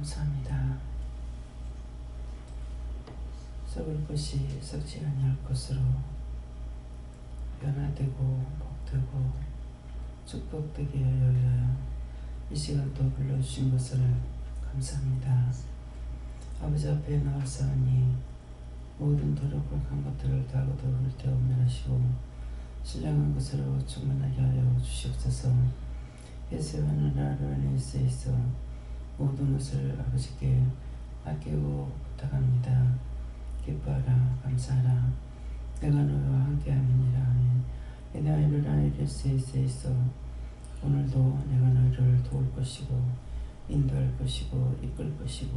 감사합니다. 썩을 것이 썩지 아니할 것으로 변화되고 복되고 축복되게 하여 이 시간 또 불러주신 것을 감사합니다. 아버지 앞에 나와서니 모든 도력한 것들을 다 거두어 대오면하시고 신령한 것으로 충만하게 하여 주시옵소서. 예수와는 하루 있어 모든 것을 아버지께 맡기고 부탁합니다. 기뻐하라 감사하라 내가 너희와 함께함이니라. 내가 이를 있어 오늘도 내가 너희를 도울 것이고 인도할 것이고 이끌 것이고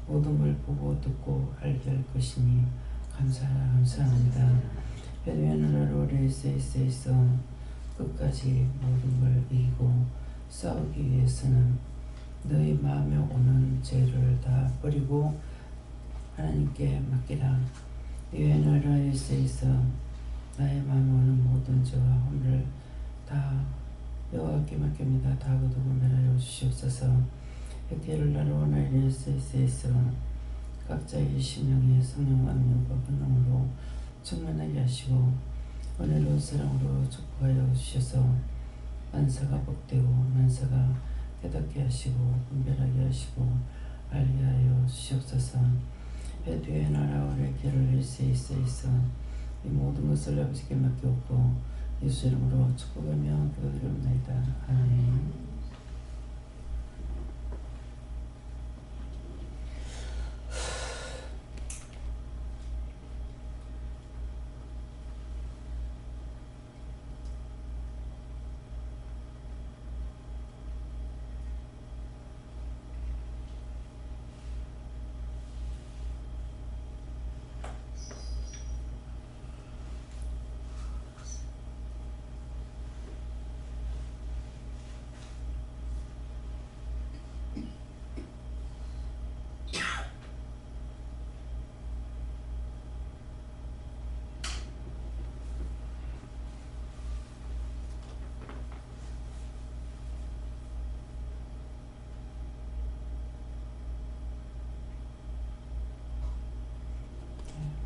모든 걸 보고 듣고 알게 할 것이니 감사하라 감사합니다. 베드로는 오래 있어 끝까지 모든 걸 이기고 싸우기 위해서는 너희 마음에 오는 죄를 다 버리고 하나님께 맡기라. 이외에 너희를 있어 나의 마음에 오는 모든 죄와 허물을 다 여호와께 맡깁니다. 다 거두고 면하여 주시옵소서. 획기를 나로 나를 있어 각자의 심령에 성령과 능력과 권능으로 충만하게 하시고 은혜로운 사랑으로 축복하여 주셔서 만사가 복되고 만사가 깨닫게 하시고 분별하게 하시고 알게 하여 주시옵소서. 배두의 나라 오래 길을 있어 이 모든 것을 아버지께 맡겼고 예수 이름으로 축복하며 기도드립니다. 아멘.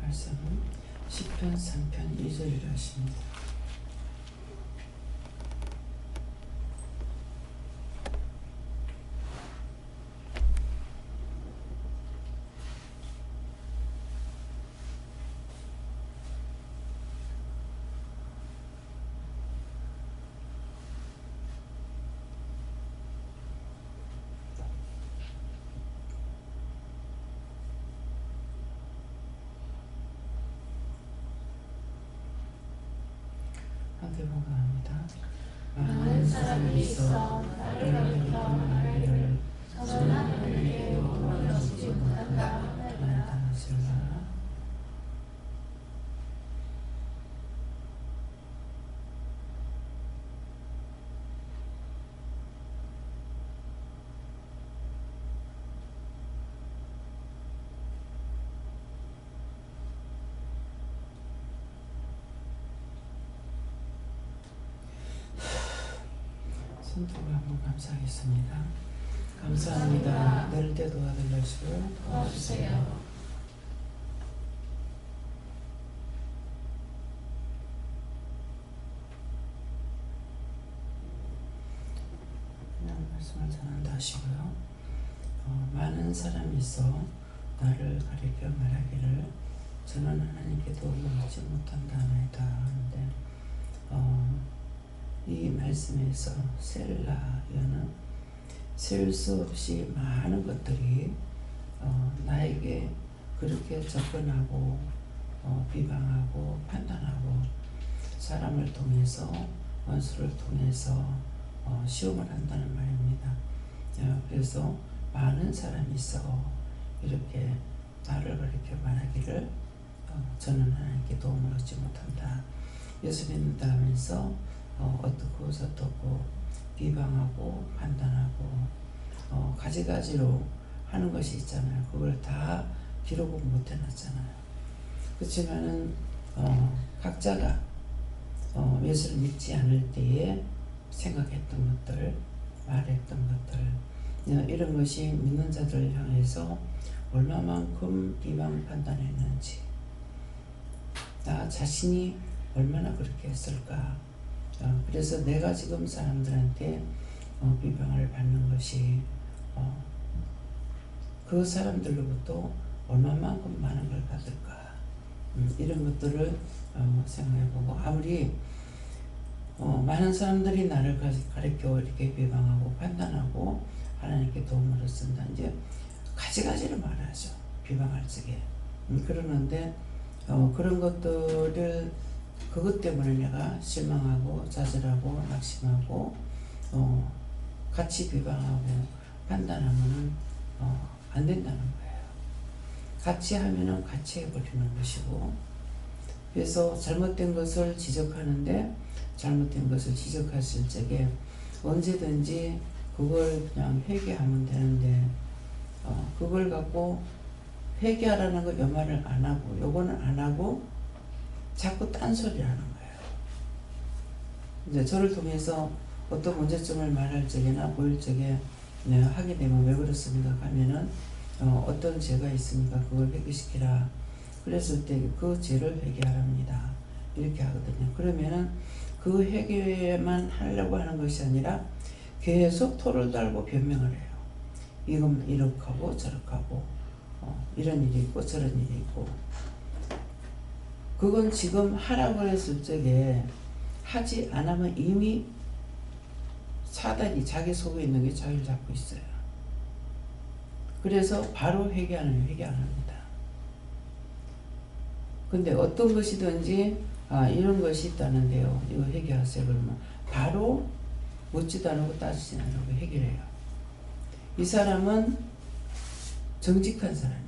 말씀은 시편 3편 2절이라 하십니다. 함께 봉헌합니다. 많은 사람이 있어 나를 가리켜 말하기를 저는 하나님께 영광을 얻지 못한다 하나이다. 손들고 한번 감사하겠습니다. 감사합니다. 늘 때도 아들 날씨를 도와주세요. 그냥 말씀을 전한다 하시고요. 많은 사람이 있어 나를 가리켜 말하기를 저는 하나님께 도움을 얻지 못한다 하나이다 하는데 이 말씀에서 셀라여는 셀 수 없이 많은 것들이 나에게 그렇게 접근하고 비방하고 판단하고 사람을 통해서 원수를 통해서 시험을 한다는 말입니다. 그래서 많은 사람이 있어 이렇게 나를 가리켜 말하기를 저는 하나님께 도움을 얻지 못한다. 예수 믿는다 하면서 어떻고 저떻고 비방하고 판단하고 가지가지로 하는 것이 있잖아요. 그걸 다 기록을 못 해놨잖아요. 그렇지만은 각자가 예수를 믿지 않을 때에 생각했던 것들, 말했던 것들, 이런 것이 믿는 자들을 향해서 얼마만큼 비방 판단했는지, 나 자신이 얼마나 그렇게 했을까. 그래서 내가 지금 사람들한테 비방을 받는 것이 그 사람들로부터 얼마만큼 많은 걸 받을까. 이런 것들을 생각해보고, 아무리 많은 사람들이 나를 가르쳐 이렇게 비방하고 판단하고 하나님께 도움을 쓴다, 이제 가지가지로 말하죠. 비방할 적에. 그러는데 그런 것들을 그것 때문에 내가 실망하고 좌절하고 낙심하고 같이 비방하고 판단하면은 안 된다는 거예요. 같이 하면은 같이 해버리는 것이고, 그래서 잘못된 것을 지적하는데 잘못된 것을 지적하실 적에 언제든지 그걸 그냥 회개하면 되는데 그걸 갖고 회개하라는 거 요 말을 안 하고 요거는 안 하고 자꾸 딴소리 하는 거예요. 이제 저를 통해서 어떤 문제점을 말할 적이나 보일 적에 하게 되면 왜 그렇습니까 하면은 어떤 죄가 있으니까 그걸 회개시키라 그랬을 때 그 죄를 회개하랍니다 이렇게 하거든요. 그러면은 그 회개만 하려고 하는 것이 아니라 계속 토를 달고 변명을 해요. 이건 이렇게 하고 저렇게 하고 이런 일이 있고 저런 일이 있고, 그건 지금 하라고 했을 적에 하지 않으면 이미 사단이 자기 속에 있는 게 자기를 잡고 있어요. 그래서 바로 회개 안 합니다. 근데 어떤 것이든지 이런 것이 있다는데요, 이거 회개하세요 그러면 바로 묻지도 않고 따지지 않고 해결해요. 이 사람은 정직한 사람이에요.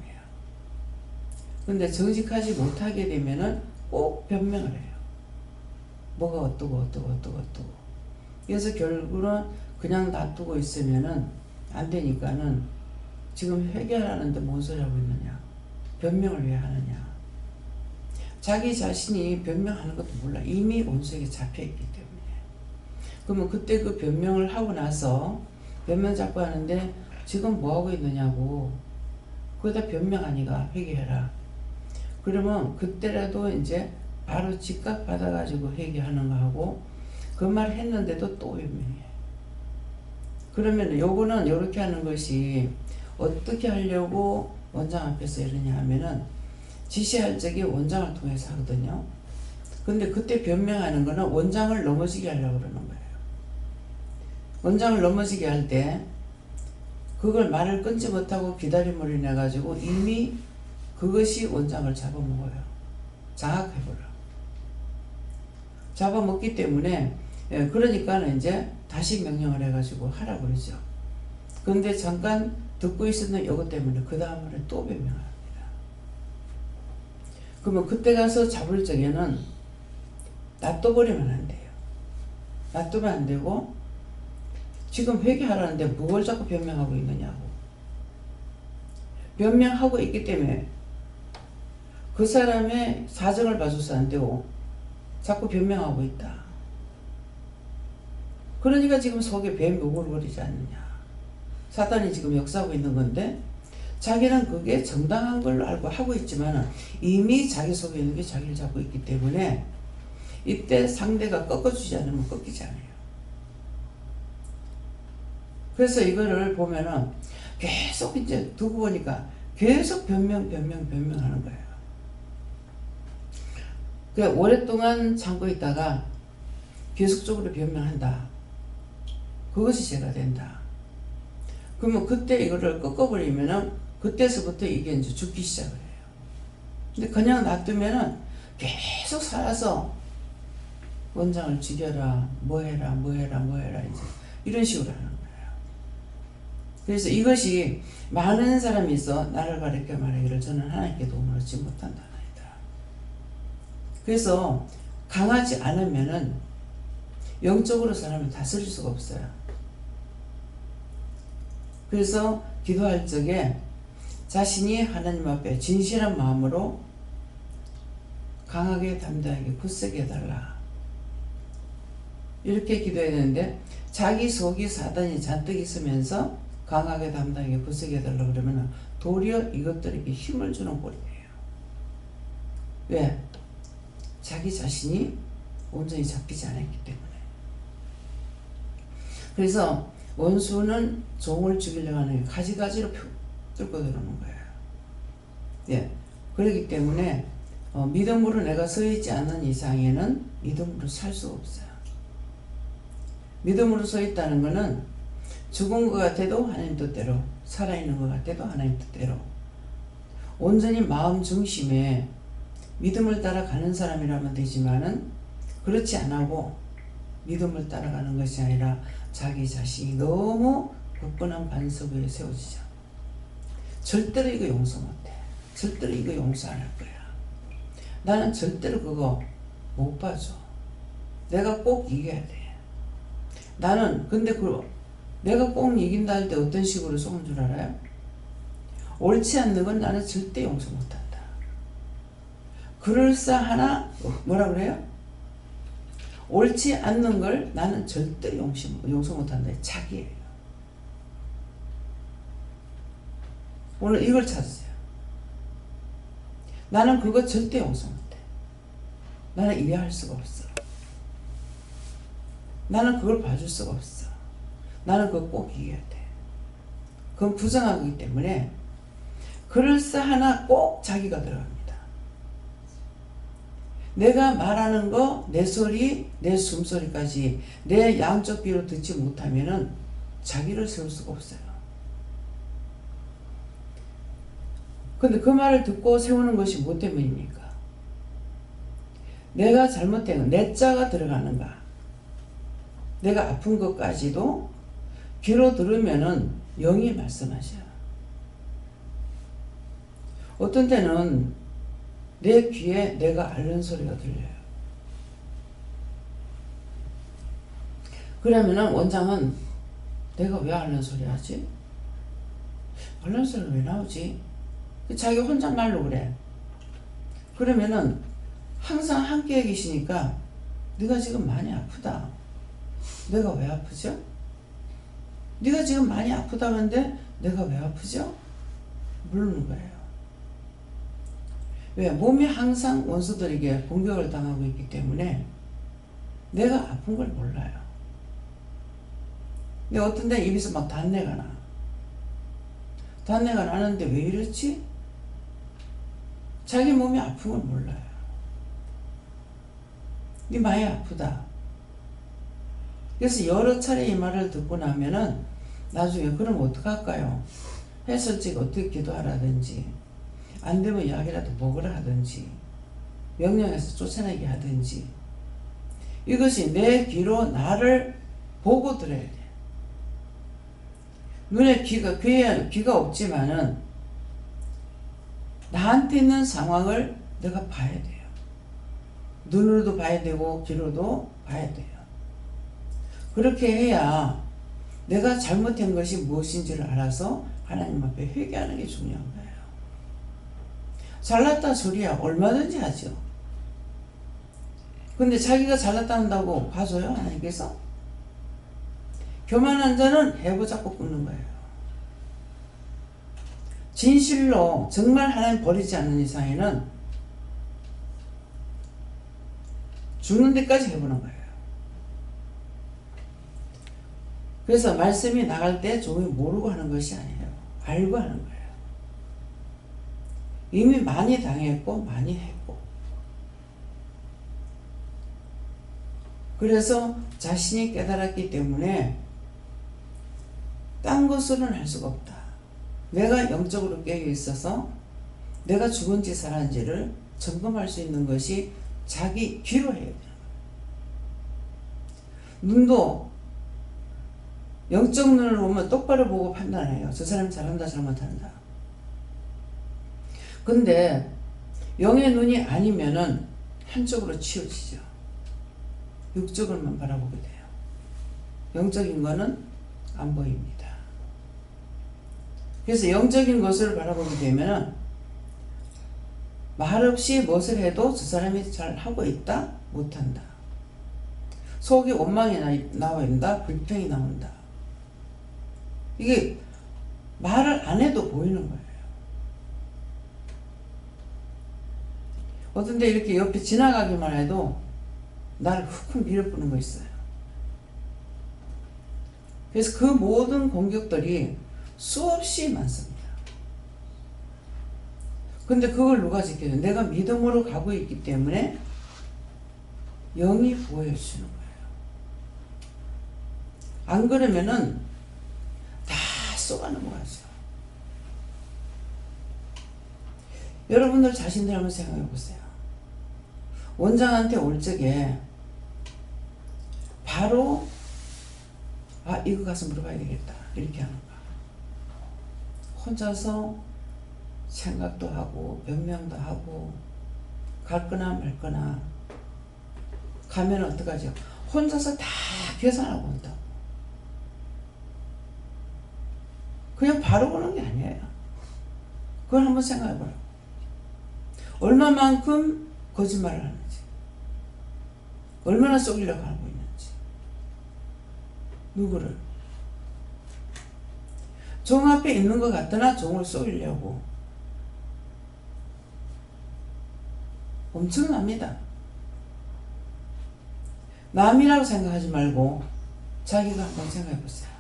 근데 정직하지 못하게 되면은 꼭 변명을 해요. 뭐가 어떠고. 그래서 결국은 그냥 놔두고 있으면은 안 되니까는 지금 회개하라는데 뭔 소리 하고 있느냐. 변명을 왜 하느냐. 자기 자신이 변명하는 것도 몰라. 이미 원수에게 잡혀있기 때문에. 그러면 그때 그 변명을 하고 나서 변명 자꾸 하는데 지금 뭐하고 있느냐고. 그거다 변명 아니가 회개해라. 그러면 그때라도 이제 바로 즉각 받아가지고 회개하는 거 하고 그 말 했는데도 또 변명해. 그러면 요거는 요렇게 하는 것이 어떻게 하려고 원장 앞에서 이러냐 하면은 지시할 적에 원장을 통해서 하거든요. 근데 그때 변명하는 거는 원장을 넘어지게 하려고 그러는 거예요. 원장을 넘어지게 할 때 그걸 말을 끊지 못하고 기다림으로 인해 가지고 이미 그것이 원장을 잡아먹어요. 장악해버려. 잡아먹기 때문에 그러니까는 이제 다시 명령을 해가지고 하라고 그러죠. 그런데 잠깐 듣고 있었는 이것 때문에 그 다음에 또 변명합니다. 그러면 그때 가서 잡을 적에는 놔둬버리면 안 돼요. 놔두면 안 되고 지금 회개하라는데 뭘 자꾸 변명하고 있느냐고. 변명하고 있기 때문에 그 사람의 사정을 봐줘서 안 되고 자꾸 변명하고 있다. 그러니까 지금 속에 뱀이 오글거리지 않느냐. 사단이 지금 역사하고 있는 건데 자기는 그게 정당한 걸로 알고 하고 있지만 이미 자기 속에 있는 게 자기를 잡고 있기 때문에 이때 상대가 꺾어주지 않으면 꺾이지 않아요. 그래서 이거를 보면은 계속 이제 두고 보니까 계속 변명하는 거예요. 그러니까 오랫동안 참고 있다가 계속적으로 변명한다. 그것이 죄가 된다. 그러면 그때 이거를 꺾어버리면은 그때서부터 이게 이제 죽기 시작을 해요. 근데 그냥 놔두면은 계속 살아서 원장을 죽여라, 뭐 해라 이제 이런 식으로 하는 거예요. 그래서 이것이 많은 사람이 있어 나를 가르쳐 말하기를 저는 하나님께 도움을 얻지 못한다. 그래서 강하지 않으면은 영적으로 사람을 다스릴 수가 없어요. 그래서 기도할 적에 자신이 하나님 앞에 진실한 마음으로 강하게 담대하게 굳세게 해달라. 이렇게 기도해야 되는데 자기 속이 사단이 잔뜩 있으면서 강하게 담당하게 구색해달라고 그러면 도리어 이것들에게 힘을 주는 꼴이에요. 왜? 자기 자신이 온전히 잡히지 않았기 때문에. 그래서 원수는 종을 죽이려고 하는 게 가지가지로 뚫고 들어오는 거예요. 예. 그렇기 때문에 믿음으로 내가 서 있지 않는 이상에는 믿음으로 살 수가 없어요. 믿음으로 서 있다는 것은 죽은 것 같아도 하나님 뜻대로, 살아있는 것 같아도 하나님 뜻대로 온전히 마음 중심에 믿음을 따라가는 사람이라면 되지만은 그렇지 않고 믿음을 따라가는 것이 아니라 자기 자신이 너무 굳건한 반석 위에 세워지죠. 절대로 이거 용서 못해. 절대로 이거 용서 안 할 거야. 나는 절대로 그거 못 봐줘. 내가 꼭 이겨야 돼. 나는 근데 내가 꼭 이긴다 할 때 어떤 식으로 속은 줄 알아요? 옳지 않는 건 나는 절대 용서 못한다. 그럴싸하나 뭐라 그래요? 옳지 않는 걸 나는 절대 용서 못한다. 자기예요. 오늘 이걸 찾으세요. 나는 그거 절대 용서 못해. 나는 이해할 수가 없어. 나는 그걸 봐줄 수가 없어. 나는 그거 꼭 이겨야 돼. 그건 부정하기 때문에 그럴싸하나 꼭 자기가 들어갑니다. 내가 말하는 거, 내 소리, 내 숨소리까지 내 양쪽 귀로 듣지 못하면은 자기를 세울 수가 없어요. 근데 그 말을 듣고 세우는 것이 뭐 때문입니까? 내가 잘못된 건 내 자가 들어가는가? 내가 아픈 것까지도 귀로 들으면은 영이 말씀하셔요. 어떤 때는 내 귀에 내가 앓는 소리가 들려요. 그러면은 원장은 내가 왜 앓는 소리 하지? 앓는 소리가 왜 나오지? 자기 혼잣말로 그래. 그러면은 항상 함께 계시니까 네가 지금 많이 아프다. 내가 왜 아프죠? 네가 지금 많이 아프다는데 내가 왜 아프죠? 물는 거예요. 왜? 몸이 항상 원수들에게 공격을 당하고 있기 때문에 내가 아픈 걸 몰라요. 근데 어떤 데 입에서 막 단내가 나. 단내가 나는데 왜 이렇지? 자기 몸이 아픈 걸 몰라요. 네 많이 아프다. 그래서 여러 차례 이 말을 듣고 나면은 나중에 그럼 어떡할까요? 해설지가 어떻게 기도하라든지 안 되면 약이라도 먹으라 하든지 명령해서 쫓아내게 하든지 이것이 내 귀로 나를 보고 들어야 돼. 눈에 귀가 없지만은 나한테 있는 상황을 내가 봐야 돼요. 눈으로도 봐야 되고 귀로도 봐야 돼요. 그렇게 해야 내가 잘못한 것이 무엇인지를 알아서 하나님 앞에 회개하는 게 중요한 거예요. 잘났다 소리야 얼마든지 하죠. 근데 자기가 잘났다 한다고 봐줘요 하나님께서? 교만한 자는 해보자고 끊는 거예요. 진실로 정말 하나님 버리지 않는 이상에는 죽는 데까지 해보는 거예요. 그래서 말씀이 나갈 때 조금이 모르고 하는 것이 아니에요. 알고 하는 거예요. 이미 많이 당했고 많이 했고 그래서 자신이 깨달았기 때문에 딴 것으로는 할 수가 없다. 내가 영적으로 깨어 있어서 내가 죽은지 살았는지를 점검할 수 있는 것이 자기 귀로 해야 돼요. 눈도 영적 눈을 보면 똑바로 보고 판단해요. 저 사람이 잘한다 잘못한다. 근데 영의 눈이 아니면은 한쪽으로 치우치죠. 육적으로만 바라보게 돼요. 영적인 거는 안 보입니다. 그래서 영적인 것을 바라보게 되면은 말없이 무엇을 해도 저 사람이 잘 하고 있다 못한다. 속에 원망이 나온다 불평이 나온다. 이게 말을 안 해도 보이는 거예요. 어떤데 이렇게 옆에 지나가기만 해도 나를 훅훅 밀어보는 거 있어요. 그래서 그 모든 공격들이 수없이 많습니다. 근데 그걸 누가 지켜줘? 내가 믿음으로 가고 있기 때문에 영이 보여주는 거예요. 안 그러면은 다 쏘가 넘어가죠. 여러분들 자신들 한번 생각해 보세요. 원장한테 올 적에 바로 이거 가서 물어봐야 되겠다 이렇게 하는가? 혼자서 생각도 하고 변명도 하고 갈거나 말거나 가면 어떡하죠? 혼자서 다 계산하고 온다. 그냥 바로 오는 게 아니에요. 그걸 한번 생각해 보라고. 얼마만큼 거짓말을 하는지, 얼마나 속이려고 하고 있는지, 누구를? 종 앞에 있는 것 같으나 종을 속이려고. 엄청납니다. 남이라고 생각하지 말고 자기가 한번 생각해 보세요.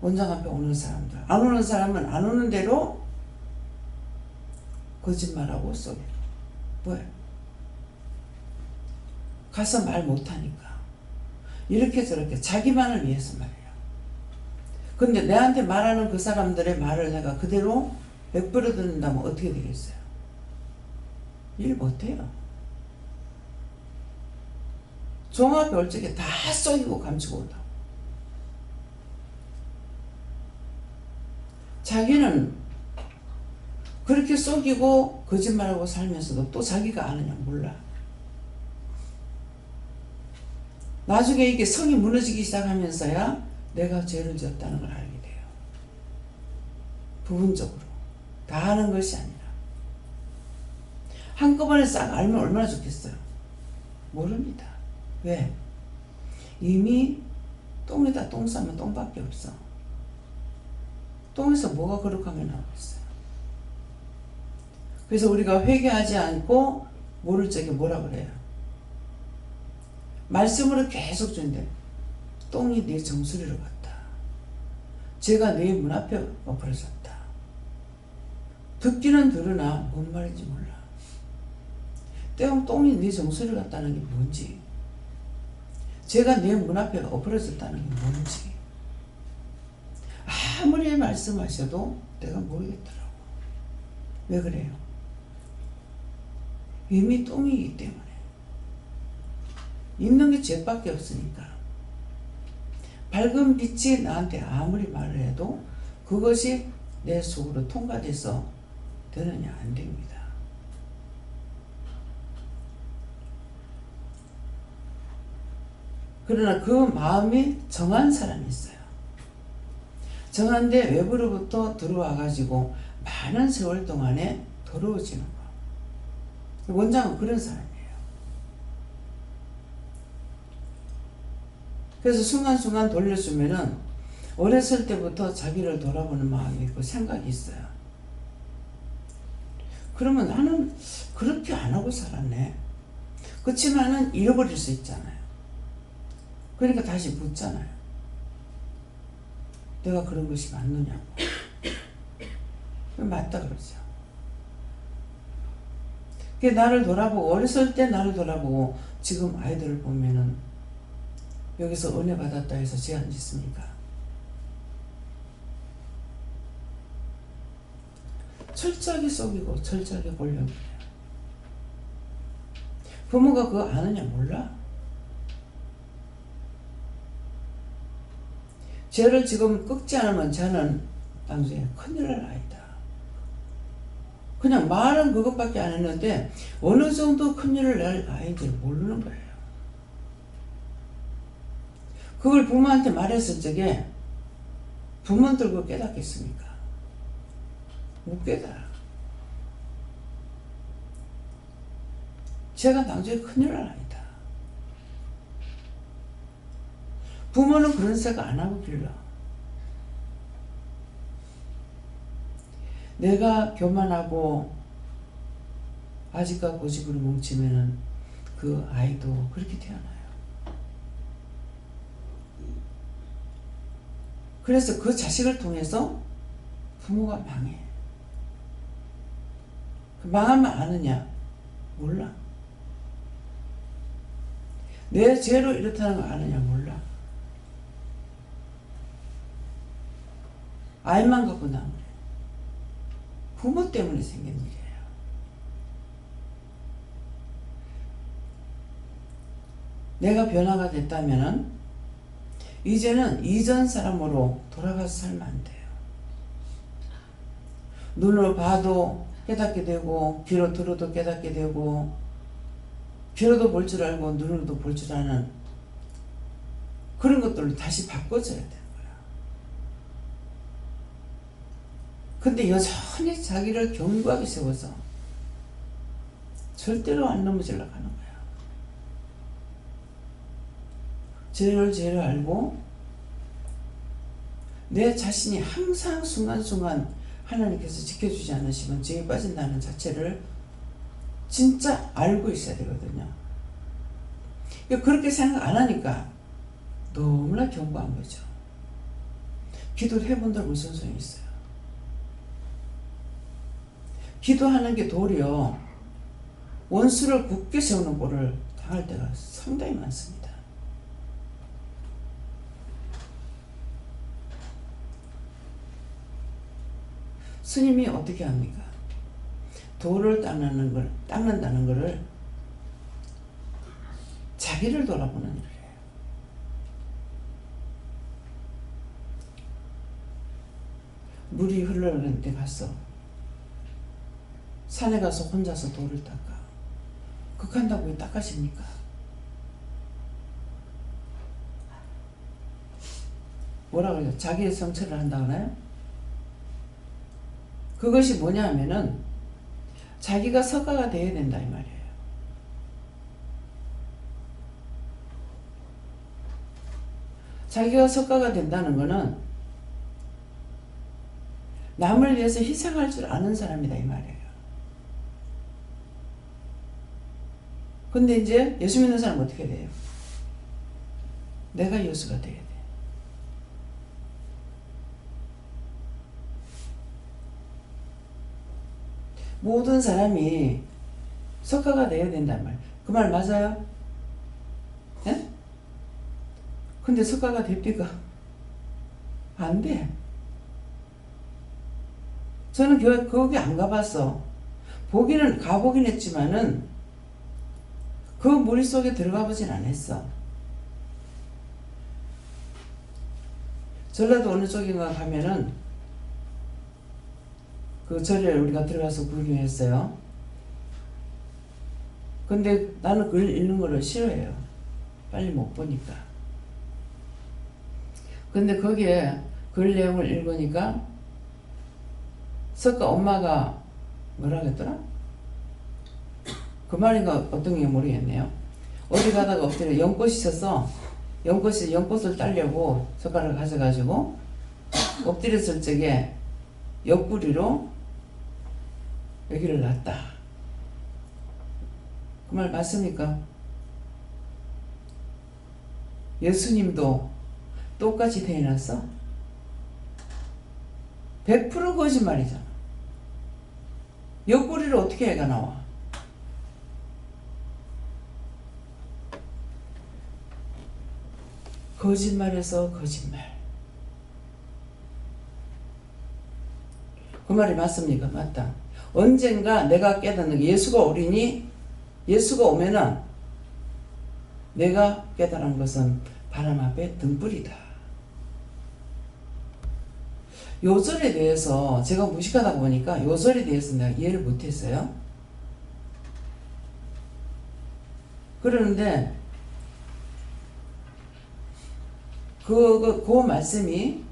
원장 앞에 오는 사람들, 안 오는 사람은 안 오는 대로 거짓말하고 속여. 왜? 가서 말 못하니까. 이렇게 저렇게 자기만을 위해서 말이에요. 근데 내한테 말하는 그 사람들의 말을 내가 그대로 100% 듣는다면 어떻게 되겠어요? 일 못해요. 종 앞에 올 적에 다 속이고 감추고 온다고. 자기는 그렇게 속이고 거짓말하고 살면서도 또 자기가 아느냐 몰라. 나중에 이게 성이 무너지기 시작하면서야 내가 죄를 지었다는 걸 알게 돼요. 부분적으로. 다 하는 것이 아니라. 한꺼번에 싹 알면 얼마나 좋겠어요. 모릅니다. 왜? 이미 똥에다 똥 싸면 똥밖에 없어. 똥에서 뭐가 거룩하게 나오겠어요. 그래서 우리가 회개하지 않고 모를 적에 뭐라 그래요? 말씀으로 계속 준대. 똥이 네 정수리로 갔다. 죄가 네 문 앞에 엎어졌다. 듣기는 들으나 뭔 말인지 몰라. 똥이 네 정수리로 갔다는 게 뭔지, 죄가 네 문 앞에 엎어졌다는 게 뭔지 아무리 말씀하셔도 내가 모르겠더라고. 왜 그래요? 이미 똥이기 때문에. 있는 게 죄밖에 없으니까. 밝은 빛이 나한테 아무리 말을 해도 그것이 내 속으로 통과돼서 되느냐? 안 됩니다. 그러나 그 마음이 정한 사람이 있어요. 정한데 외부로부터 들어와 가지고 많은 세월 동안에 더러워지는 거. 원장은 그런 사람이에요. 그래서 순간순간 돌려주면은 어렸을 때부터 자기를 돌아보는 마음이 있고 생각이 있어요. 그러면 나는 그렇게 안 하고 살았네. 그렇지만은 잃어버릴 수 있잖아요. 그러니까 다시 묻잖아요. 내가 그런 것이 맞느냐고. 맞다 그러죠. 그게 나를 돌아보고, 어렸을 때 나를 돌아보고 지금 아이들을 보면은 여기서 은혜 받았다 해서 죄 안 짓습니까? 철저하게 속이고 철저하게 보려고 해요. 부모가 그거 아느냐 몰라. 죄를 지금 꺾지 않으면 저는 나중에 큰일 날 아이다. 그냥 말은 그것밖에 안 했는데 어느 정도 큰일을 날 아이인지 모르는 거예요. 그걸 부모한테 말했을 적에 부모들 그거 깨닫겠습니까? 못 깨달아. 제가 나중에 큰일 날 아이다. 부모는 그런 생각 안 하고 길러. 내가 교만하고 아직과 고집으로 뭉치면은 그 아이도 그렇게 태어나요. 그래서 그 자식을 통해서 부모가 망해. 망하면 아느냐? 몰라. 내 죄로 이렇다는 거 아느냐? 몰라. 알만 갖고 난 그래. 부모 때문에 생긴 일이에요. 내가 변화가 됐다면은 이제는 이전 사람으로 돌아가서 살면 안 돼요. 눈으로 봐도 깨닫게 되고 귀로 들어도 깨닫게 되고 귀로도 볼 줄 알고 눈으로도 볼 줄 아는 그런 것들을 다시 바꿔줘야 되는 거야. 근데 여전히 자기를 견고하게 세워서 절대로 안 넘어지려고 하는 거야. 죄를 알고 내 자신이 항상 순간순간 하나님께서 지켜주지 않으시면 죄에 빠진다는 자체를 진짜 알고 있어야 되거든요. 그렇게 생각 안 하니까 너무나 견고한 거죠. 기도를 해본다고 무슨 소용이 있어요. 기도하는 게 도리어 원수를 굳게 세우는 꼴을 당할 때가 상당히 많습니다. 스님이 어떻게 합니까? 도를 닦는다는 것을 자기를 돌아보는 일을 해요. 물이 흘러가는 데 갔어. 산에 가서 혼자서 돌을 닦아. 극한다고 왜 닦아십니까? 뭐라 그래요? 자기의 성찰을 한다 그래요? 그것이 뭐냐 하면은 자기가 석가가 되어야 된다 이 말이에요. 자기가 석가가 된다는 거는 남을 위해서 희생할 줄 아는 사람이다 이 말이에요. 근데 이제 예수 믿는 사람은 어떻게 돼요? 내가 예수가 돼야 돼. 모든 사람이 석가가 되어야 된단 말이에요. 그 말 맞아요? 예? 근데 석가가 됩니까? 안 돼. 저는 거기 안 가봤어. 가보긴 했지만은 그 머릿속에 들어가 보진 않았어. 전라도 어느 쪽인가 가면은 그 절에 우리가 들어가서 구경했어요. 근데 나는 글 읽는 거를 싫어해요. 빨리 못 보니까. 근데 거기에 글 내용을 읽으니까 석가 엄마가 뭐라 그랬더라? 그 말인가 어떤 게 모르겠네요. 어디 가다가 엎드려 연꽃이 있어서 연꽃을 따려고 석가를 가져가지고 엎드렸을 적에 옆구리로 여기를 놨다. 그 말 맞습니까? 예수님도 똑같이 태어났어? 100% 거짓말이잖아. 옆구리를 어떻게 애가 나와? 거짓말에서 거짓말. 그 말이 맞습니까? 맞다. 언젠가 내가 깨닫는 게 예수가 오면은 내가 깨달은 것은 바람 앞에 등불이다. 요절에 대해서 제가 무식하다 보니까 요절에 대해서 내가 이해를 못했어요. 그러는데 그 말씀이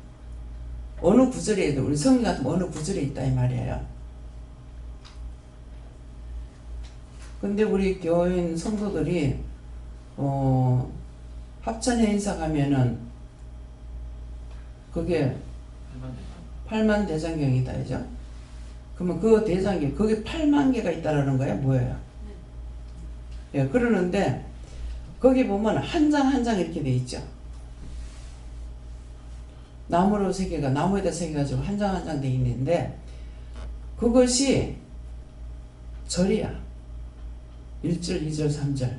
어느 구절에 우리 성경 같은 어느 구절에 있다 이 말이에요. 근데 우리 교인 성도들이 합천회 인사 가면은 그게 8만 대장경이다, 그죠? 그러면 그 대장이 거기 8만 개가 있다라는 거예요? 뭐예요? 예, 그러는데 거기 보면 한 장 한 장 이렇게 돼 있죠. 나무로 세 개가 나무에다 세 개 가지고 한 장 한 장 돼 있는데 그것이 절이야. 1절, 2절, 3절.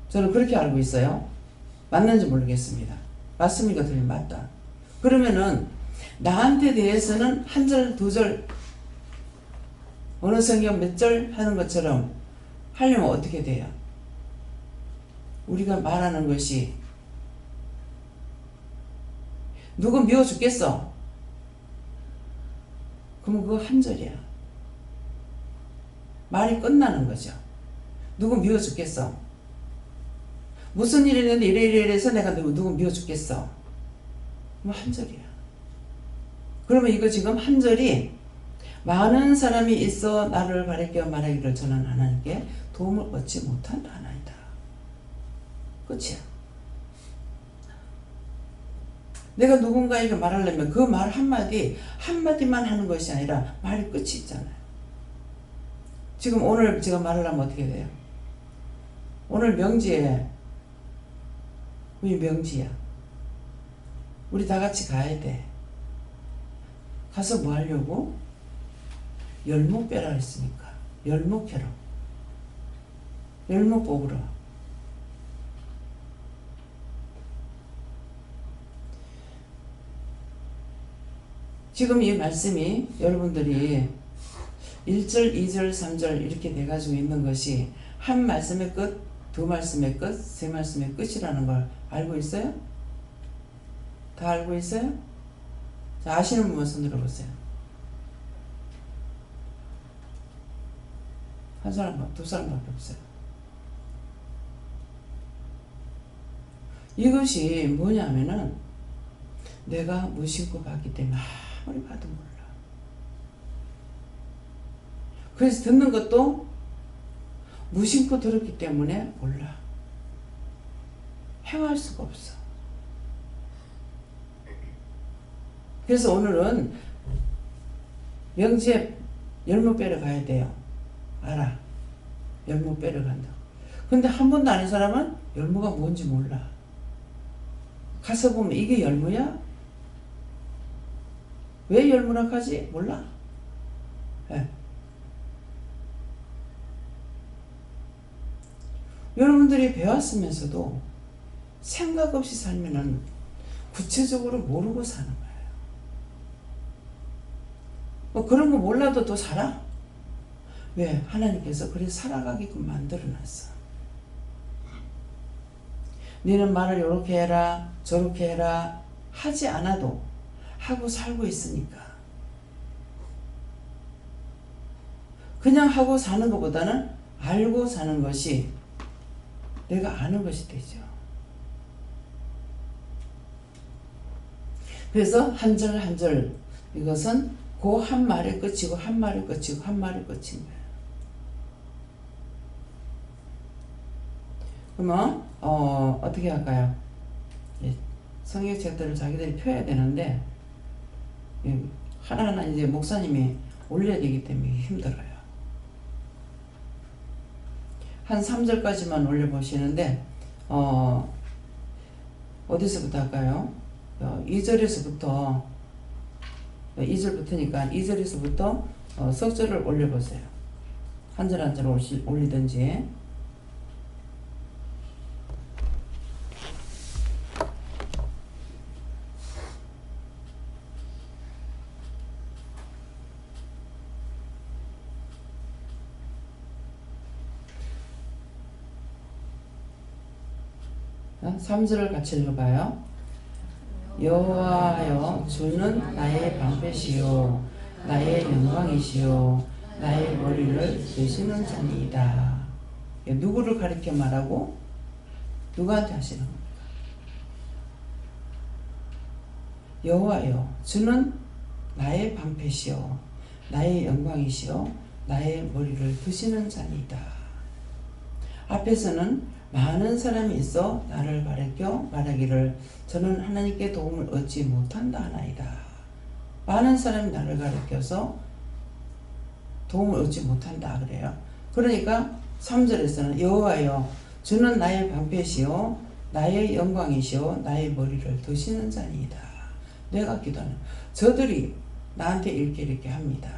저는 그렇게 알고 있어요. 맞는지 모르겠습니다. 맞습니까? 틀리면 맞다. 그러면은 나한테 대해서는 한 절, 두 절, 어느 성경 몇 절 하는 것처럼 하려면 어떻게 돼요? 우리가 말하는 것이 누구 미워 죽겠어? 그러면 그거 한 절이야. 말이 끝나는 거죠. 누구 미워 죽겠어? 무슨 일이 있는데 이래 해서 내가 누구 미워 죽겠어? 그럼 한 절이야. 그러면 이거 지금 한 절이 많은 사람이 있어 나를 가리켜 말하기를 저는 하나님께 도움을 얻지 못한다 하나이다. 끝이야. 내가 누군가에게 말하려면 그 말 한마디만 하는 것이 아니라 말이 끝이 있잖아요. 지금 오늘 제가 말을 하면 어떻게 돼요? 오늘 명지에, 우리 명지야. 우리 다 같이 가야 돼. 가서 뭐 하려고? 열무 빼라 했으니까. 열무 캐러. 열무 뽑으러. 지금 이 말씀이 여러분들이 1절, 2절, 3절 이렇게 돼가지고 있는 것이 한 말씀의 끝, 두 말씀의 끝, 세 말씀의 끝이라는 걸 알고 있어요? 다 알고 있어요? 자, 아시는 분만 손 들어보세요. 한 사람, 두 사람밖에 없어요. 이것이 뭐냐면은 내가 무심코 봤기 때문에 아무리 봐도 몰라. 그래서 듣는 것도 무심코 들었기 때문에 몰라. 행할 수가 없어. 그래서 오늘은 명지에 열무 빼러 가야 돼요. 알아. 열무 빼러 간다. 근데 한 번도 아닌 사람은 열무가 뭔지 몰라. 가서 보면 이게 열무야? 왜 열무라 하지? 몰라. 네. 여러분들이 배웠으면서도 생각 없이 살면은 구체적으로 모르고 사는 거예요. 뭐 그런 거 몰라도 또 살아? 왜? 하나님께서 그래 살아가게끔 만들어놨어. 너는 말을 이렇게 해라 저렇게 해라 하지 않아도 하고 살고 있으니까 그냥 하고 사는 것보다는 알고 사는 것이 내가 아는 것이 되죠. 그래서 한 절 한 절 이것은 그 한 말의 끝이고 한 말의 끝이고 한 말의 끝인 거예요. 그러면 어떻게 할까요? 성경책들을 자기들이 펴야 되는데 하나하나 이제 목사님이 올려야 되기 때문에 힘들어요. 한 3절까지만 올려보시는데 어디서부터 할까요? 2절에서부터 2절부터니까 2절에서부터 석절을 올려보세요. 한 절 한 절 올리든지. 자, 3절을 같이 읽어봐요. 여호와여 주는 나의 방패시요 나의 영광이시요 나의 머리를 드시는 자니이다. 누구를 가리켜 말하고 누구한테 하시는 겁니까? 여호와여 주는 나의 방패시요 나의 영광이시요 나의 머리를 드시는 자니이다. 앞에서는 많은 사람이 있어 나를 가리켜 말하기를 저는 하나님께 도움을 얻지 못한다 하나이다. 많은 사람이 나를 가리켜서 도움을 얻지 못한다 그래요. 그러니까 3절에서는 여호와여 주는 나의 방패시요 나의 영광이시요 나의 머리를 드시는 자니이다. 내가 기도하는 저들이 나한테 이렇게 합니다.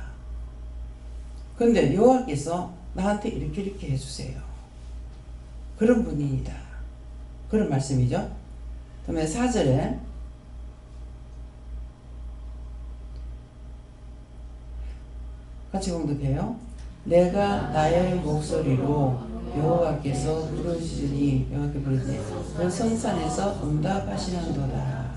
근데 여호와께서 나한테 이렇게 해주세요. 그런 분이다. 그런 말씀이죠. 그러면 4절에 같이 공독해요. 내가 나의 목소리로 여호와께서 부르시니 여호와께 부르시니 그 성산에서 응답하시는도다.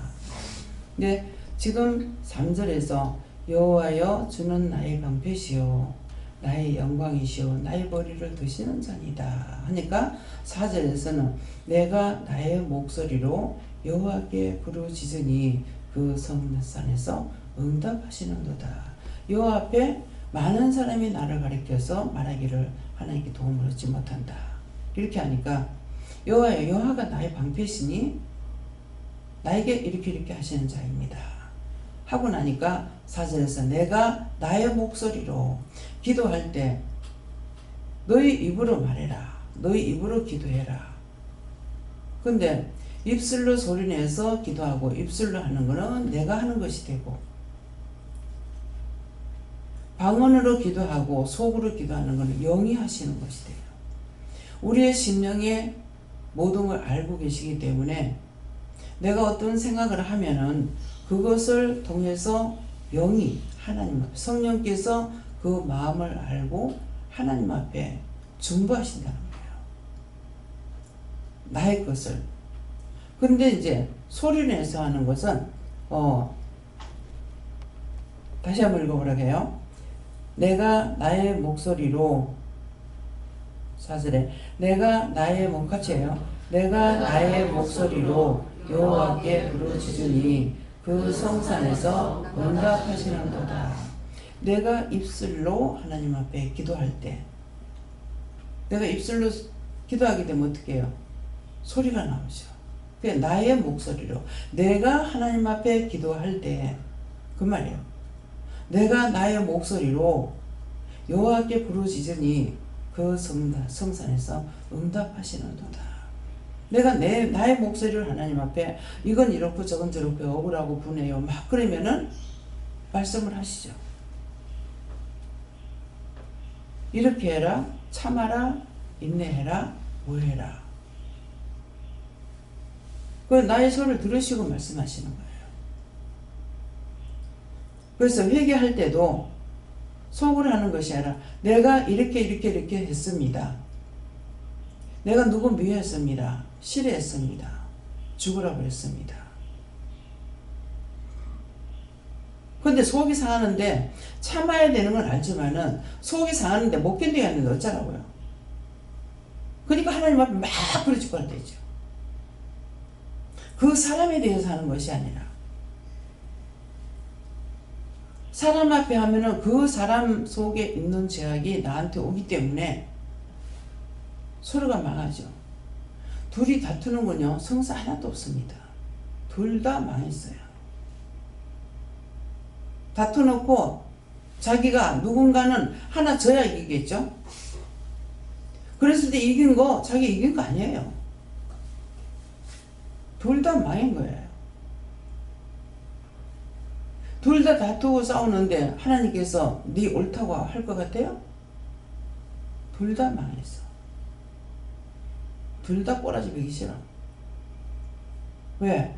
근데 지금 3절에서 여호와여 주는 나의 방패시요 나의 영광이시요 나의 머리를 드시는 자니다 하니까 4절에서는 내가 나의 목소리로 여호와께 부르짖으니 그 성산에서 응답하시는도다. 여호와 앞에 많은 사람이 나를 가리켜서 말하기를 하나님께 도움을 얻지 못한다. 이렇게 하니까 여호와여 여호와가 나의 방패시니 나에게 이렇게 하시는 자입니다. 하고 나니까 4절에서 내가 나의 목소리로 기도할 때 너희 입으로 말해라. 너희 입으로 기도해라. 근데 입술로 소리내서 기도하고 입술로 하는 거는 내가 하는 것이 되고 방언으로 기도하고 속으로 기도하는 것은 영이 하시는 것이 돼요. 우리의 심령의 모든 걸 알고 계시기 때문에 내가 어떤 생각을 하면은 그것을 통해서 영이 하나님 앞에 성령께서 그 마음을 알고 하나님 앞에 중보하신다는 거예요. 나의 것을. 근데 이제 소리내서 하는 것은 다시 한번 읽어보라고 해요. 내가 나의 목소리로 4절에 내가 나의 같이 해요. 내가 나의 목소리로 여호와께 부르짖으니 그 성산에서 응답하시는도다. 내가 입술로 하나님 앞에 기도할 때 내가 입술로 기도하게 되면 어떻게 해요? 소리가 나오죠. 그게 나의 목소리로 내가 하나님 앞에 기도할 때 그 말이에요. 내가 나의 목소리로 여호와께 부르짖으니 그 성산에서 응답하시는도다. 내가 나의 목소리를 하나님 앞에 이건 이렇고 저건 저렇고 억울하고 분해요 막 그러면은 말씀을 하시죠. 이렇게 해라, 참아라, 인내해라, 뭐해라. 그 나의 소리를 들으시고 말씀하시는 거예요. 그래서 회개할 때도 속으로 하는 것이 아니라 내가 이렇게 했습니다. 내가 누구 미워했습니다. 싫어했습니다. 죽으라고 했습니다. 근데 속이 상하는데 참아야 되는 건 알지만은 속이 상하는데 못 견디겠는데 어쩌라고요. 그러니까 하나님 앞에 막 부르짖고 할 때죠. 그 사람에 대해서 하는 것이 아니라 사람 앞에 하면은 그 사람 속에 있는 죄악이 나한테 오기 때문에 서로가 망하죠. 둘이 다투는군요. 성사 하나도 없습니다. 둘 다 망했어요. 다투놓고 자기가 누군가는 하나 져야 이기겠죠. 그랬을 때 이긴 거 자기 이긴 거 아니에요. 둘 다 망한 거예요. 둘 다 다투고 싸우는데 하나님께서 네 옳다고 할 것 같아요? 둘 다 망했어. 둘 다 꼬라지 베기 싫어. 왜?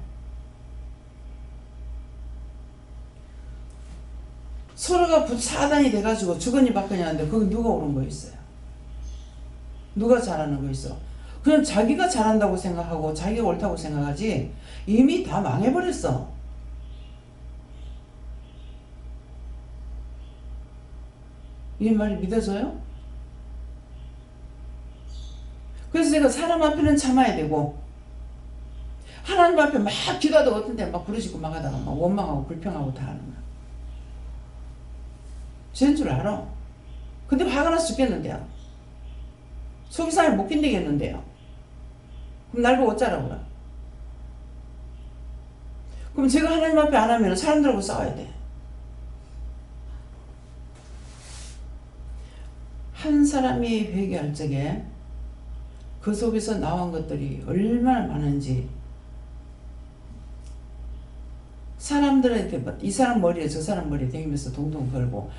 서로가 사단이 돼가지고 주거니 받거니 하는데 거기 누가 옳은 거 있어요? 누가 잘하는 거 있어? 그냥 자기가 잘한다고 생각하고 자기가 옳다고 생각하지 이미 다 망해버렸어. 이 말이 믿어져요? 그래서 제가 사람 앞에는 참아야 되고 하나님 앞에 막 기도하다가 어떤 데 막 부르짖고 막 하다가 막 원망하고 불평하고 다 하는 거야. 죄인 줄 알아. 근데 화가 나서 죽겠는데요. 속이 상해 못 견디겠는데요. 그럼 날 보고 어쩌라고요? 그럼 제가 하나님 앞에 안 하면 사람들하고 싸워야 돼. 한 사람이 회개할 적에 그 속에서 나온 것들이 얼마나 많은지, 사람들한테 이 사람 머리에 저 사람 머리에 다니면서 동동 걸고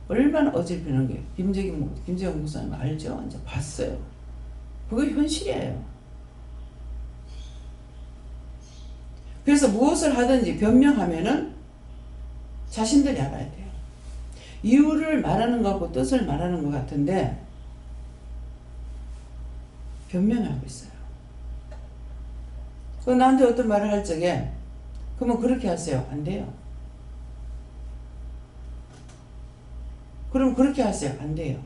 얼마나 어질피는 게, 김재경 목사님 알죠? 이제 봤어요. 그게 현실이에요. 그래서 무엇을 하든지 변명하면은 자신들이 알아야 돼요. 이유를 말하는 것 같고 뜻을 말하는 것 같은데 변명하고 있어요. 그 나한테 어떤 말을 할 적에 그러면 그렇게 하세요. 안 돼요. 그럼 그렇게 하세요. 안 돼요.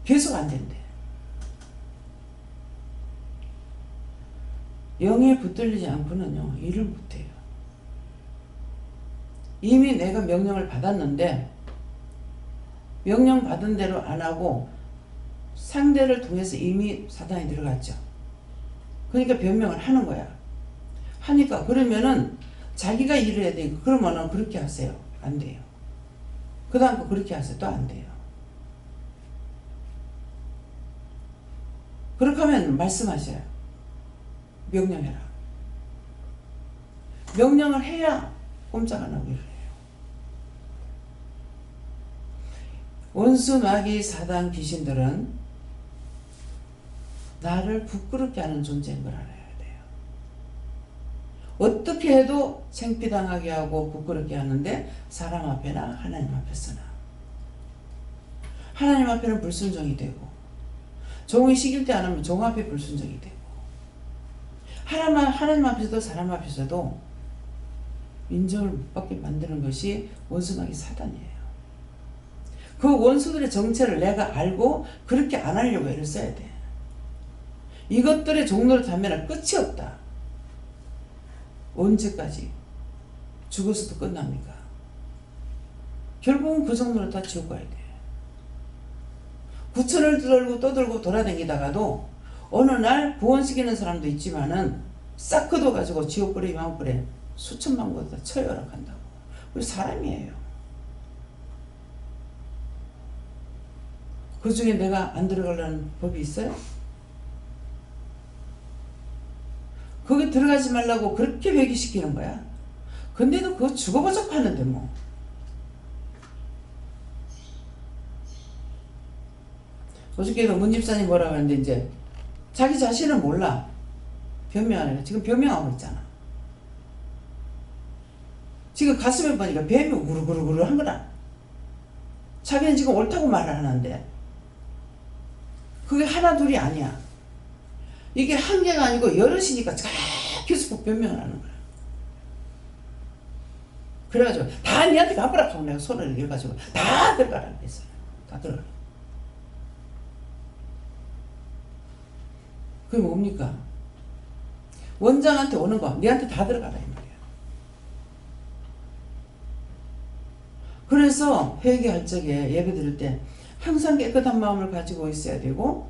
계속 안 된대. 영에 붙들리지 않고는요, 일을 못해요. 이미 내가 명령을 받았는데 명령 받은 대로 안 하고 상대를 통해서 이미 사단이 들어갔죠. 그러니까 변명을 하는 거야. 하니까 그러면은 자기가 일을 해야 되니까 그러면은 그렇게 하세요. 안 돼요. 그 다음 거 그렇게 하세요. 또 안 돼요. 그렇게 하면 말씀하셔요. 명령해라. 명령을 해야 꼼짝 안 하고 일을 해요. 원수, 마귀, 사단, 귀신들은 나를 부끄럽게 하는 존재인 걸 알아야 돼요. 어떻게 해도 창피당하게 하고 부끄럽게 하는데 사람 앞에나 하나님 앞에서나. 하나님 앞에는 불순종이 되고 종이 시킬 때 안 하면 종 앞에 불순종이 되고 하나님 앞에서도 사람 앞에서도 인정을 못 받게 만드는 것이 원수, 마귀, 사단이에요. 그 원수들의 정체를 내가 알고 그렇게 안 하려고 애를 써야 돼. 이것들의 종로를 타면 끝이 없다. 언제까지? 죽어서도 끝납니까? 결국은 그 정도로 다 지옥 가야 돼. 구천을 들고 떠들고 돌아다니다가도 어느 날 구원시키는 사람도 있지만은 싹 걷어가지고 지옥불에 이만불에 수천만 곳에다 처열한다고. 우리 사람이에요. 그 중에 내가 안 들어가려는 법이 있어요? 거기 들어가지 말라고 그렇게 회귀시키는 거야. 근데도 그거 죽어보자고 하는데 뭐. 어저께도 문 집사님 뭐라고 하는데 이제 자기 자신은 몰라. 변명하는 거. 지금 변명하고 있잖아. 지금 가슴에 보니까 뱀이 우르르르 한 거라. 자기는 지금 옳다고 말을 하는데 그게 하나 둘이 아니야. 이게 한 개가 아니고 여럿이니까 계속 변명을 하는 거야. 그래가지고 다 니한테 가보라 하고 내가 손을 이어가지고 다 들어가라고 했어요. 다 들어가라. 그게 뭡니까? 원장한테 오는 거 니한테 다 들어가라 이 말이야. 그래서 회개할 적에 예배 드릴 때 항상 깨끗한 마음을 가지고 있어야 되고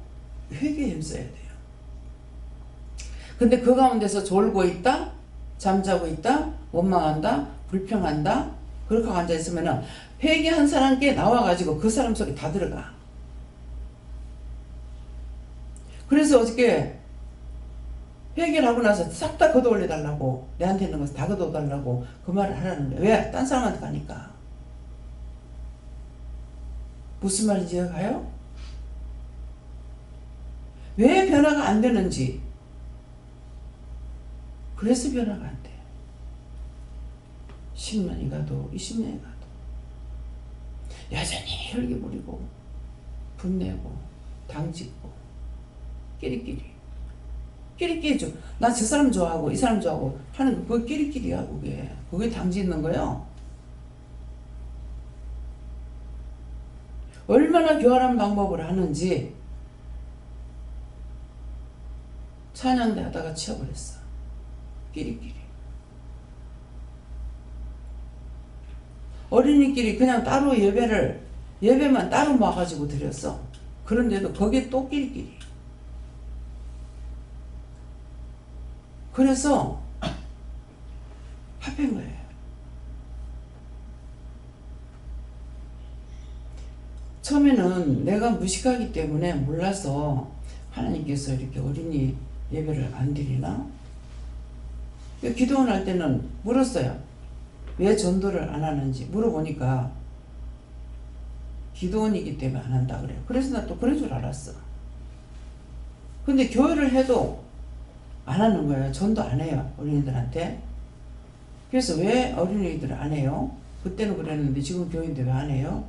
회개에 힘써야 돼요. 근데 그 가운데서 졸고 있다, 잠자고 있다, 원망한다, 불평한다, 그렇게 앉아있으면 회개한 사람께 나와가지고 그 사람 속에 다 들어가. 그래서 어저께 회개를 하고 나서 싹 다 걷어올려달라고, 내한테 있는 거 다 걷어달라고 그 말을 하라는 거야. 왜? 딴 사람한테 가니까. 무슨 말인지 이해가요? 왜 변화가 안 되는지. 그래서 변화가 안 돼. 10년이 가도 20년이 가도 여전히 혈기 부리고 분내고 당짓고 끼리끼리 나 저 사람 좋아하고 이 사람 좋아하고 하는 거 그거 끼리끼리야. 그게 당짓는 거예요. 얼마나 교활한 방법을 하는지 찬양대 하다가 치워버렸어. 끼리끼리. 어린이끼리 그냥 따로 예배만 따로 모아가지고 드렸어. 그런데도 거기에 또 끼리끼리. 그래서 합한 거예요. 처음에 처음에는 내가 무식하기 때문에 몰라서 하나님께서 이렇게 어린이 예배를 안 드리나? 기도원 할 때는 물었어요. 왜 전도를 안 하는지 물어보니까 기도원이기 때문에 안 한다 그래요. 그래서 나 또 그럴 줄 알았어. 근데 교회를 해도 안 하는 거예요. 전도 안 해요. 어린이들한테. 그래서 왜 어린이들을 안 해요? 그때는 그랬는데 지금 교회인데 왜 안 해요?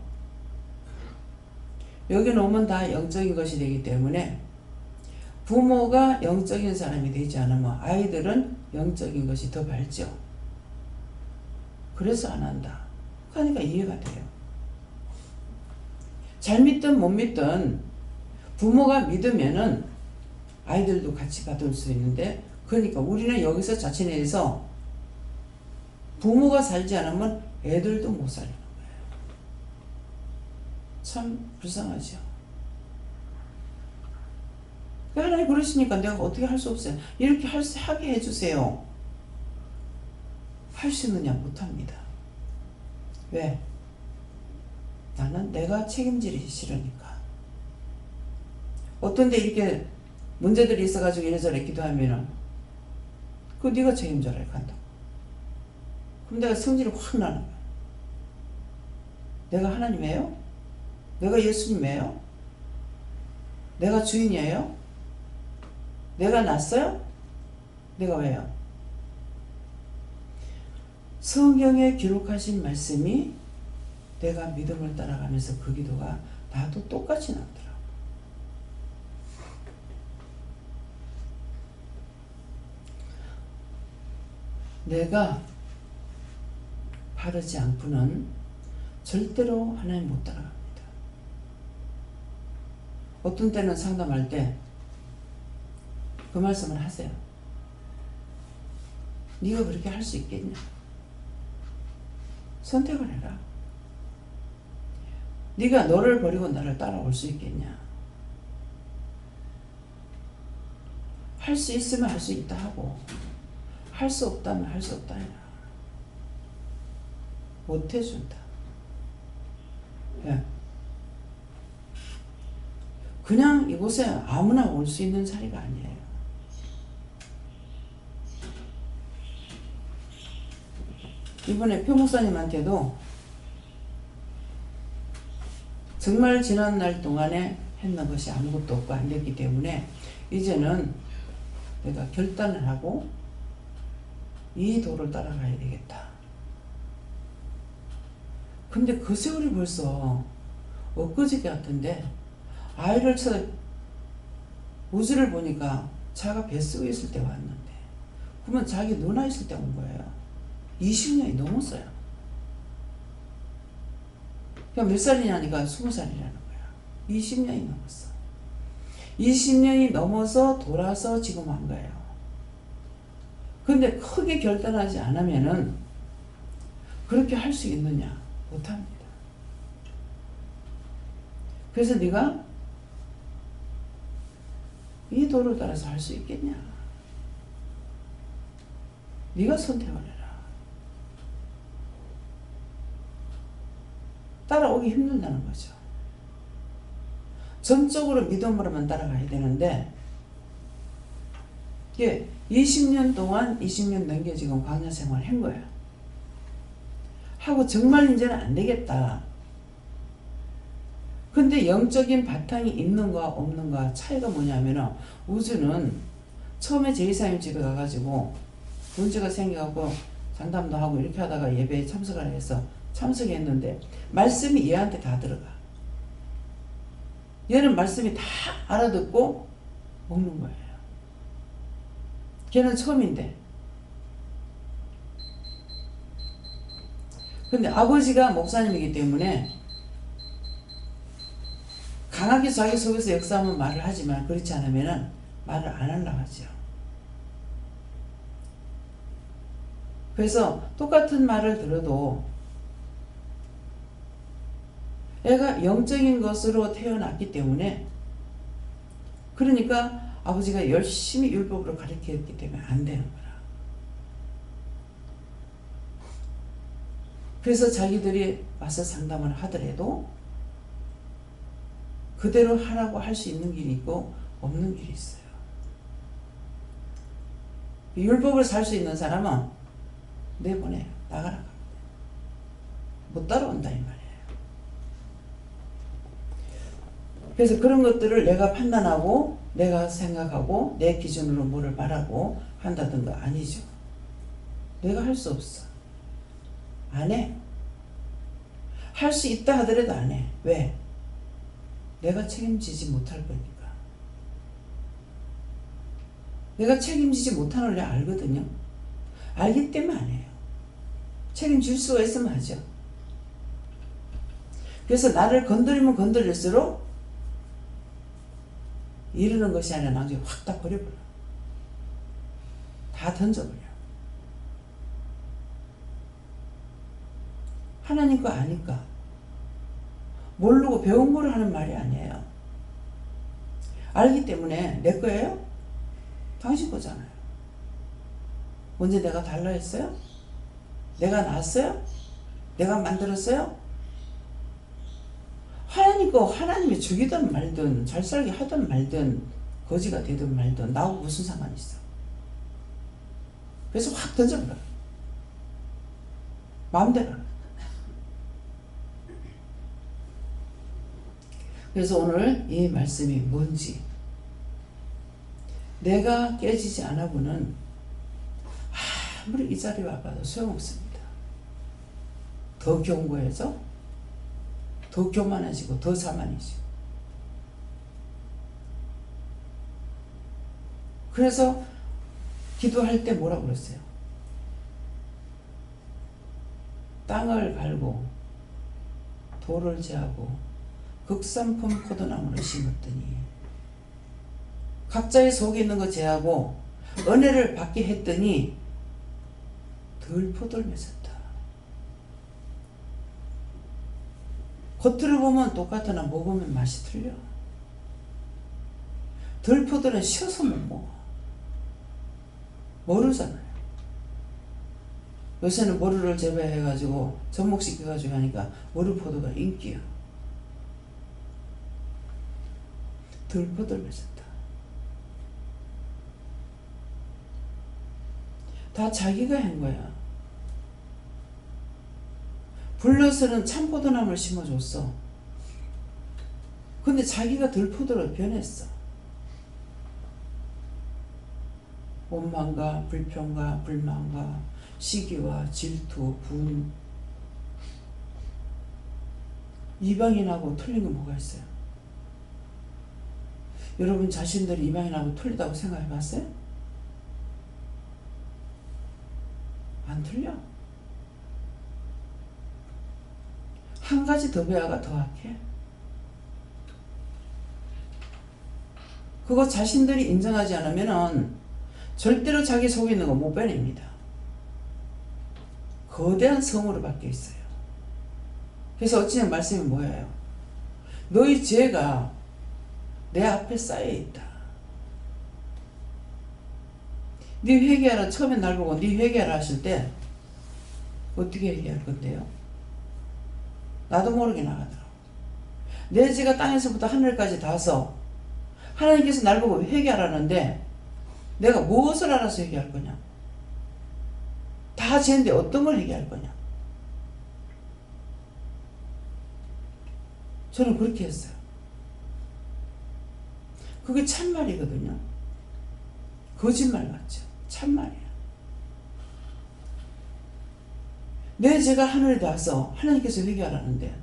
여기는 오면 다 영적인 것이 되기 때문에 부모가 영적인 사람이 되지 않으면 아이들은 영적인 것이 더 밝죠. 그래서 안 한다. 그러니까 이해가 돼요. 잘 믿든 못 믿든 부모가 믿으면은 아이들도 같이 받을 수 있는데, 그러니까 우리는 여기서 자신에서 부모가 살지 않으면 애들도 못 살는 거예요. 참 불쌍하죠. 하나님 그러시니까 내가 어떻게 할 수 없어요. 이렇게 하게 해주세요. 할 수 있느냐? 못합니다. 왜? 나는 내가 책임지기 싫으니까. 어떤데 이렇게 문제들이 있어가지고 이래저래 기도하면은 그거 네가 책임져라 이렇게 한다고. 그럼 내가 성질이 확 나는 거야. 내가 하나님이에요? 내가 예수님이에요? 내가 주인이에요? 내가 났어요? 내가 왜요? 성경에 기록하신 말씀이 내가 믿음을 따라가면서 그 기도가 나도 똑같이 나더라고. 내가 바르지 않고는 절대로 하나님 못 따라갑니다. 어떤 때는 상담할 때 그 말씀을 하세요. 네가 그렇게 할 수 있겠냐? 선택을 해라. 네가 너를 버리고 나를 따라올 수 있겠냐? 할 수 있으면 할 수 있다 하고, 할 수 없다면 할 수 없다 해라. 못 해준다. 예. 그냥 이곳에 아무나 올 수 있는 자리가 아니에요. 이번에 표 목사님한테도 정말 지난 날 동안에 했는 것이 아무것도 없고 안 됐기 때문에 이제는 내가 결단을 하고 이 도를 따라가야 되겠다. 근데 그 세월이 벌써 엊그저께 같은데 아이를 우주를 보니까 자가 뱃속에 있을 때 왔는데, 그러면 자기 누나 있을 때 온 거예요. 20년이 넘었어요. 그러니까 몇 살이냐니까 20살이라는 거야. 20년이 넘었어. 20년이 넘어서 돌아서 지금 한 거예요. 근데 크게 결단하지 않으면은 그렇게 할 수 있느냐? 못합니다. 그래서 네가 이 도를 따라서 할 수 있겠냐? 네가 선택을 해라. 따라오기 힘든다는 거죠. 전적으로 믿음으로만 따라가야 되는데, 이게 20년 동안 20년 넘게 지금 광야 생활을 한 거예요. 하고 정말 이제는 안 되겠다. 근데 영적인 바탕이 있는가 없는가 차이가 뭐냐면은, 우주는 처음에 제2사님 집에 가가지고 문제가 생겨갖고 상담도 하고 이렇게 하다가 예배에 참석을 해서 참석했는데 말씀이 얘한테 다 들어가. 얘는 말씀이 다 알아듣고 먹는 거예요. 걔는 처음인데. 근데 아버지가 목사님이기 때문에 강하게 자기 속에서 역사하면 말을 하지만 그렇지 않으면 말을 안 하려고 하죠. 그래서 똑같은 말을 들어도 애가 영적인 것으로 태어났기 때문에, 그러니까 아버지가 열심히 율법으로 가르쳤기 때문에 안 되는 거라. 그래서 자기들이 와서 상담을 하더라도 그대로 하라고 할 수 있는 길이 있고 없는 길이 있어요. 율법을 살 수 있는 사람은 내보내요. 나가라. 못 따라온다 이 말이에요. 그래서 그런 것들을 내가 판단하고 내가 생각하고 내 기준으로 뭐를 말하고 한다든가 아니죠. 내가 할 수 없어. 안 해. 할 수 있다 하더라도 안 해. 왜? 내가 책임지지 못할 거니까. 내가 책임지지 못하는 걸 내가 알거든요. 알기 때문에 안 해요. 책임질 수가 있으면 하죠. 그래서 나를 건드리면 건드릴수록 이르는 것이 아니라 나중에 확 다 버려버려. 다 던져버려. 하나님 거 아니까. 모르고 배운 거를 하는 말이 아니에요. 알기 때문에 내 거예요? 당신 거잖아요. 언제 내가 달라 했어요? 내가 낳았어요? 내가 만들었어요? 하나님 거 하나님이 죽이든 말든 잘 살게 하든 말든 거지가 되든 말든 나하고 무슨 상관이 있어. 그래서 확 던져버려. 마음대로. 그래서 오늘 이 말씀이 뭔지 내가 깨지지 않아보는 아무리 이 자리에 와봐도 소용없습니다. 더 견고해져 더 교만해지고 더 자만해지고. 그래서 기도할 때 뭐라고 그랬어요? 땅을 갈고 돌을 제하고 극산품 포도나무를 심었더니 각자의 속에 있는 거 제하고 은혜를 받게 했더니 덜 포도를 맺었다. 겉으로 보면 똑같으나 먹으면 맛이 틀려. 덜 포도는 쉬어서 못 먹어. 모르잖아요. 요새는 모루를 재배해가지고 접목시켜가지고 하니까 모루 포도가 인기야. 덜 포도를 맺었다. 다 자기가 한 거야. 불러서는 참포도나무를 심어줬어. 근데 자기가 들포도로 변했어. 원망과 불평과 불만과 시기와 질투, 분. 이방인하고 틀린 게 뭐가 있어요? 여러분 자신들이 이방인하고 틀리다고 생각해 봤어요? 안 틀려. 한 가지 더 배워가 더 악해. 그거 자신들이 인정하지 않으면은 절대로 자기 속에 있는 거 못 빼냅니다. 거대한 성으로 바뀌어 있어요. 그래서 어찌된 말씀이 뭐예요? 너희 죄가 내 앞에 쌓여 있다. 네 회개하라. 처음에 날 보고 네 회개하라 하실 때 어떻게 회개할 건데요? 나도 모르게 나가더라고. 내 죄가 땅에서부터 하늘까지 닿아서 하나님께서 날 보고 회개하라는데 내가 무엇을 알아서 회개할 거냐? 다 죄인데 어떤 걸 회개할 거냐? 저는 그렇게 했어요. 그게 참말이거든요. 거짓말 같죠? 참말이야. 내 죄가 하늘에 닿아서 하나님께서 회개하라는데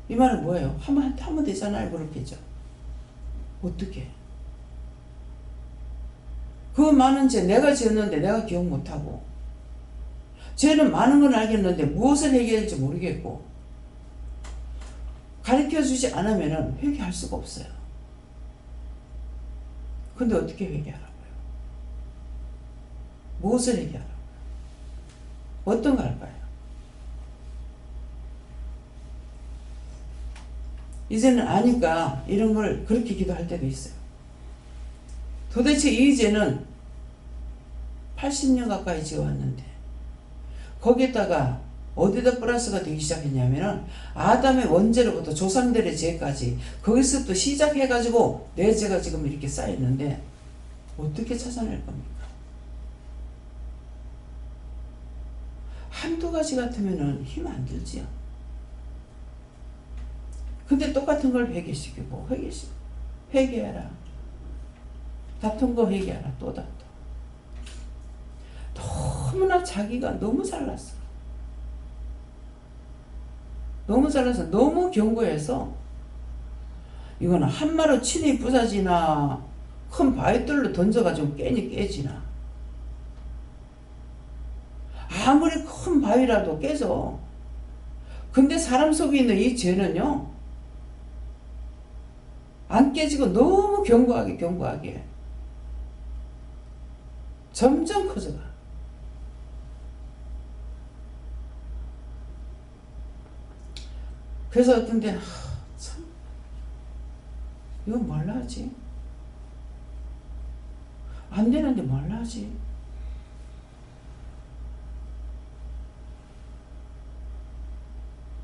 이 말은 뭐예요? 하면 되잖아요. 그렇겠죠. 어떻게? 그 많은 죄 내가 지었는데 내가 기억 못하고 죄는 많은 건 알겠는데 무엇을 회개할지 모르겠고 가르쳐주지 않으면 회개할 수가 없어요. 근데 어떻게 회개하라고요? 무엇을 회개하라고요? 어떤 거 할까요? 이제는 아니까 이런 걸 그렇게 기도할 때도 있어요. 도대체 이 죄는 80년 가까이 지어왔는데 거기에다가 어디다 플러스가 되기 시작했냐면은 아담의 원죄로부터 조상들의 죄까지 거기서 또 시작해가지고 내 죄가 지금 이렇게 쌓였는데 어떻게 찾아낼 겁니까? 한두 가지 같으면은 힘 안 들지요. 근데 똑같은 걸 회개시키고 회개해라. 다툰 거 회개하라. 또 다퉈. 너무나 자기가 너무 잘났어. 너무 견고해서 이거는 한마로 친히 부서지나 큰 바위돌로 던져가지고 깨지나 아무리 큰 바위라도 깨져. 근데 사람 속에 있는 이 죄는요 안 깨지고 너무 견고하게 점점 커져가. 그래서 어떤 데는 참 이건 뭘라 하지? 안 되는데 뭘라 하지?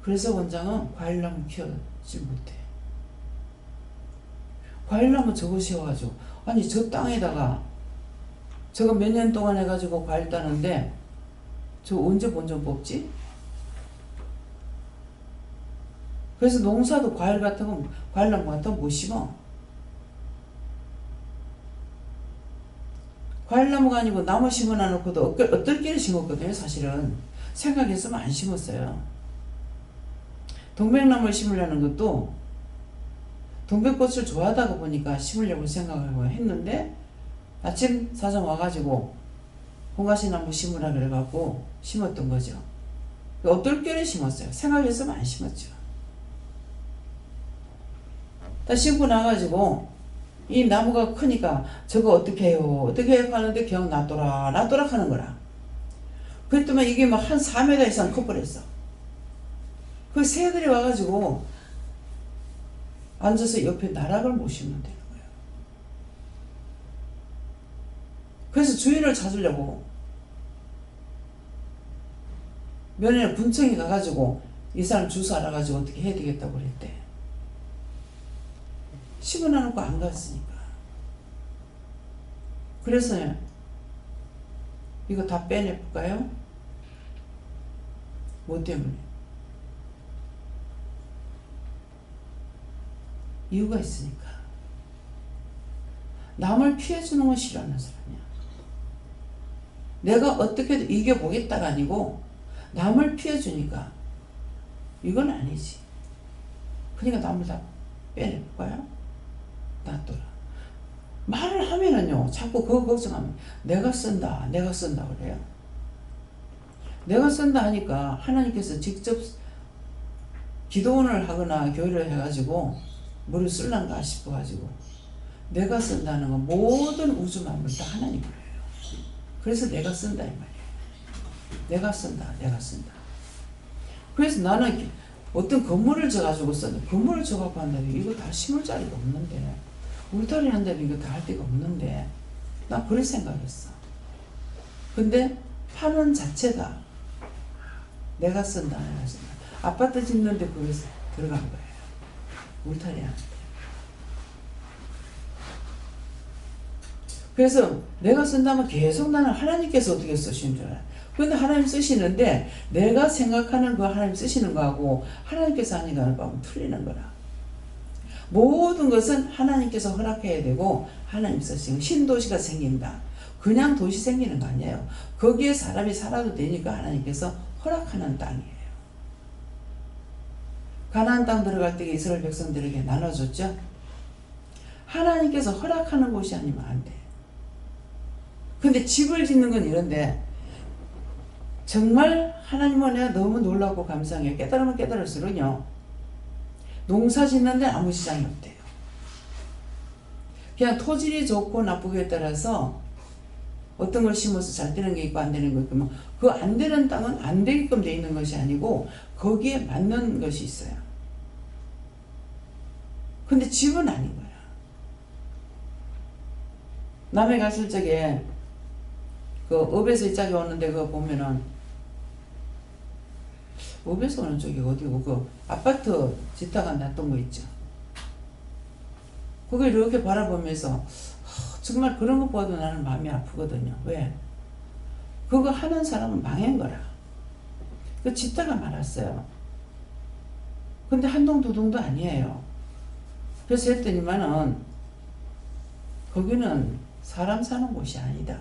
그래서 원장은 과일나무 키우지 못해. 과일나무 저거 씌워가지고 아니 저 땅에다가 저거 몇 년 동안 해가지고 과일 따는데 저 언제 본전 뽑지? 그래서 농사도 과일 같은 거 과일나무 같은 거 못 심어. 과일나무가 아니고 나무 심어 놔놓고도 어떨끼리 심었거든요. 사실은 생각했으면 안 심었어요. 동백나무를 심으려는 것도 동백꽃을 좋아하다가 보니까 심으려고 생각하고 했는데 아침 사정 와가지고 홍가시나무 심으라 그래갖고 심었던 거죠. 어떨결에 심었어요. 생각했으면 안 심었죠. 딱 심고 나가지고 이 나무가 크니까 저거 어떻게 해요 하는데 그냥 놔둬라 하는 거라. 그랬더니 이게 막 한 4m 이상 커버렸어. 그 새들이 와가지고 앉아서 옆에 나락을 못 심으면 되는 거예요. 그래서 주인을 찾으려고 면회를 분청이 가가지고 이 사람 주소 알아가지고 어떻게 해야 되겠다고 그랬대. 심어놔놓고 안 갔으니까. 그래서 이거 다 빼내볼까요? 뭐 때문에? 이유가 있으니까. 남을 피해주는 건 싫어하는 사람이야. 내가 어떻게든 이겨보겠다가 아니고 남을 피해주니까 이건 아니지. 그러니까 남을 다 빼내볼까요? 놔둬라. 말을 하면은요 자꾸 그거 걱정하면 내가 쓴다 그래요. 내가 쓴다 하니까 하나님께서 직접 기도원을 하거나 교회를 해가지고 뭐를 쓸란가 싶어가지고 내가 쓴다는 건 모든 우주 만물 다 하나님 거예요. 그래서 내가 쓴다 이 말이에요. 내가 쓴다. 그래서 나는 어떤 건물을 져가지고 썼는데 건물을 져갖고 한다면 이거 다 심을 자리가 없는데 울타리 한다면 이거 다 할 데가 없는데 나 그럴 생각했어. 근데 파는 자체가 내가 쓴다. 아파트 짓는데 거기서 들어간 거예요. 울타리 하는데. 그래서 내가 쓴다면 계속 나는 하나님께서 어떻게 쓰시는 줄 알아요. 근데 하나님 쓰시는데 내가 생각하는 거 하나님 쓰시는 거하고 하나님께서 하니까 하면 틀리는 거라. 모든 것은 하나님께서 허락해야 되고 하나님 쓰시는 신도시가 생긴다. 그냥 도시 생기는 거 아니에요. 거기에 사람이 살아도 되니까 하나님께서 허락하는 땅이에요. 가나안 땅 들어갈 때 이스라엘 백성들에게 나눠줬죠. 하나님께서 허락하는 곳이 아니면 안 돼. 근데 집을 짓는 건 이런데 정말 하나님은 내가 너무 놀랍고 감사해요. 깨달으면 깨달을수록요. 농사 짓는데 아무 시장이 없대요. 그냥 토질이 좋고 나쁘게 따라서 어떤 걸 심어서 잘 되는 게 있고 안 되는 거 있고 그 안 되는 땅은 안 되게끔 돼 있는 것이 아니고 거기에 맞는 것이 있어요. 근데 집은 아닌 거야. 남해 갔을 적에 그 읍에서 이 짝이 오는데 그거 보면은 읍에서 오는 쪽이 어디고 그 아파트 지타가 놨던 거 있죠. 그거 이렇게 바라보면서 정말 그런 거 봐도 나는 마음이 아프거든요. 왜? 그거 하는 사람은 망한 거라. 그 지타가 많았어요. 근데 한 동 두 동도 아니에요. 그래서 했더니만은 거기는 사람 사는 곳이 아니다.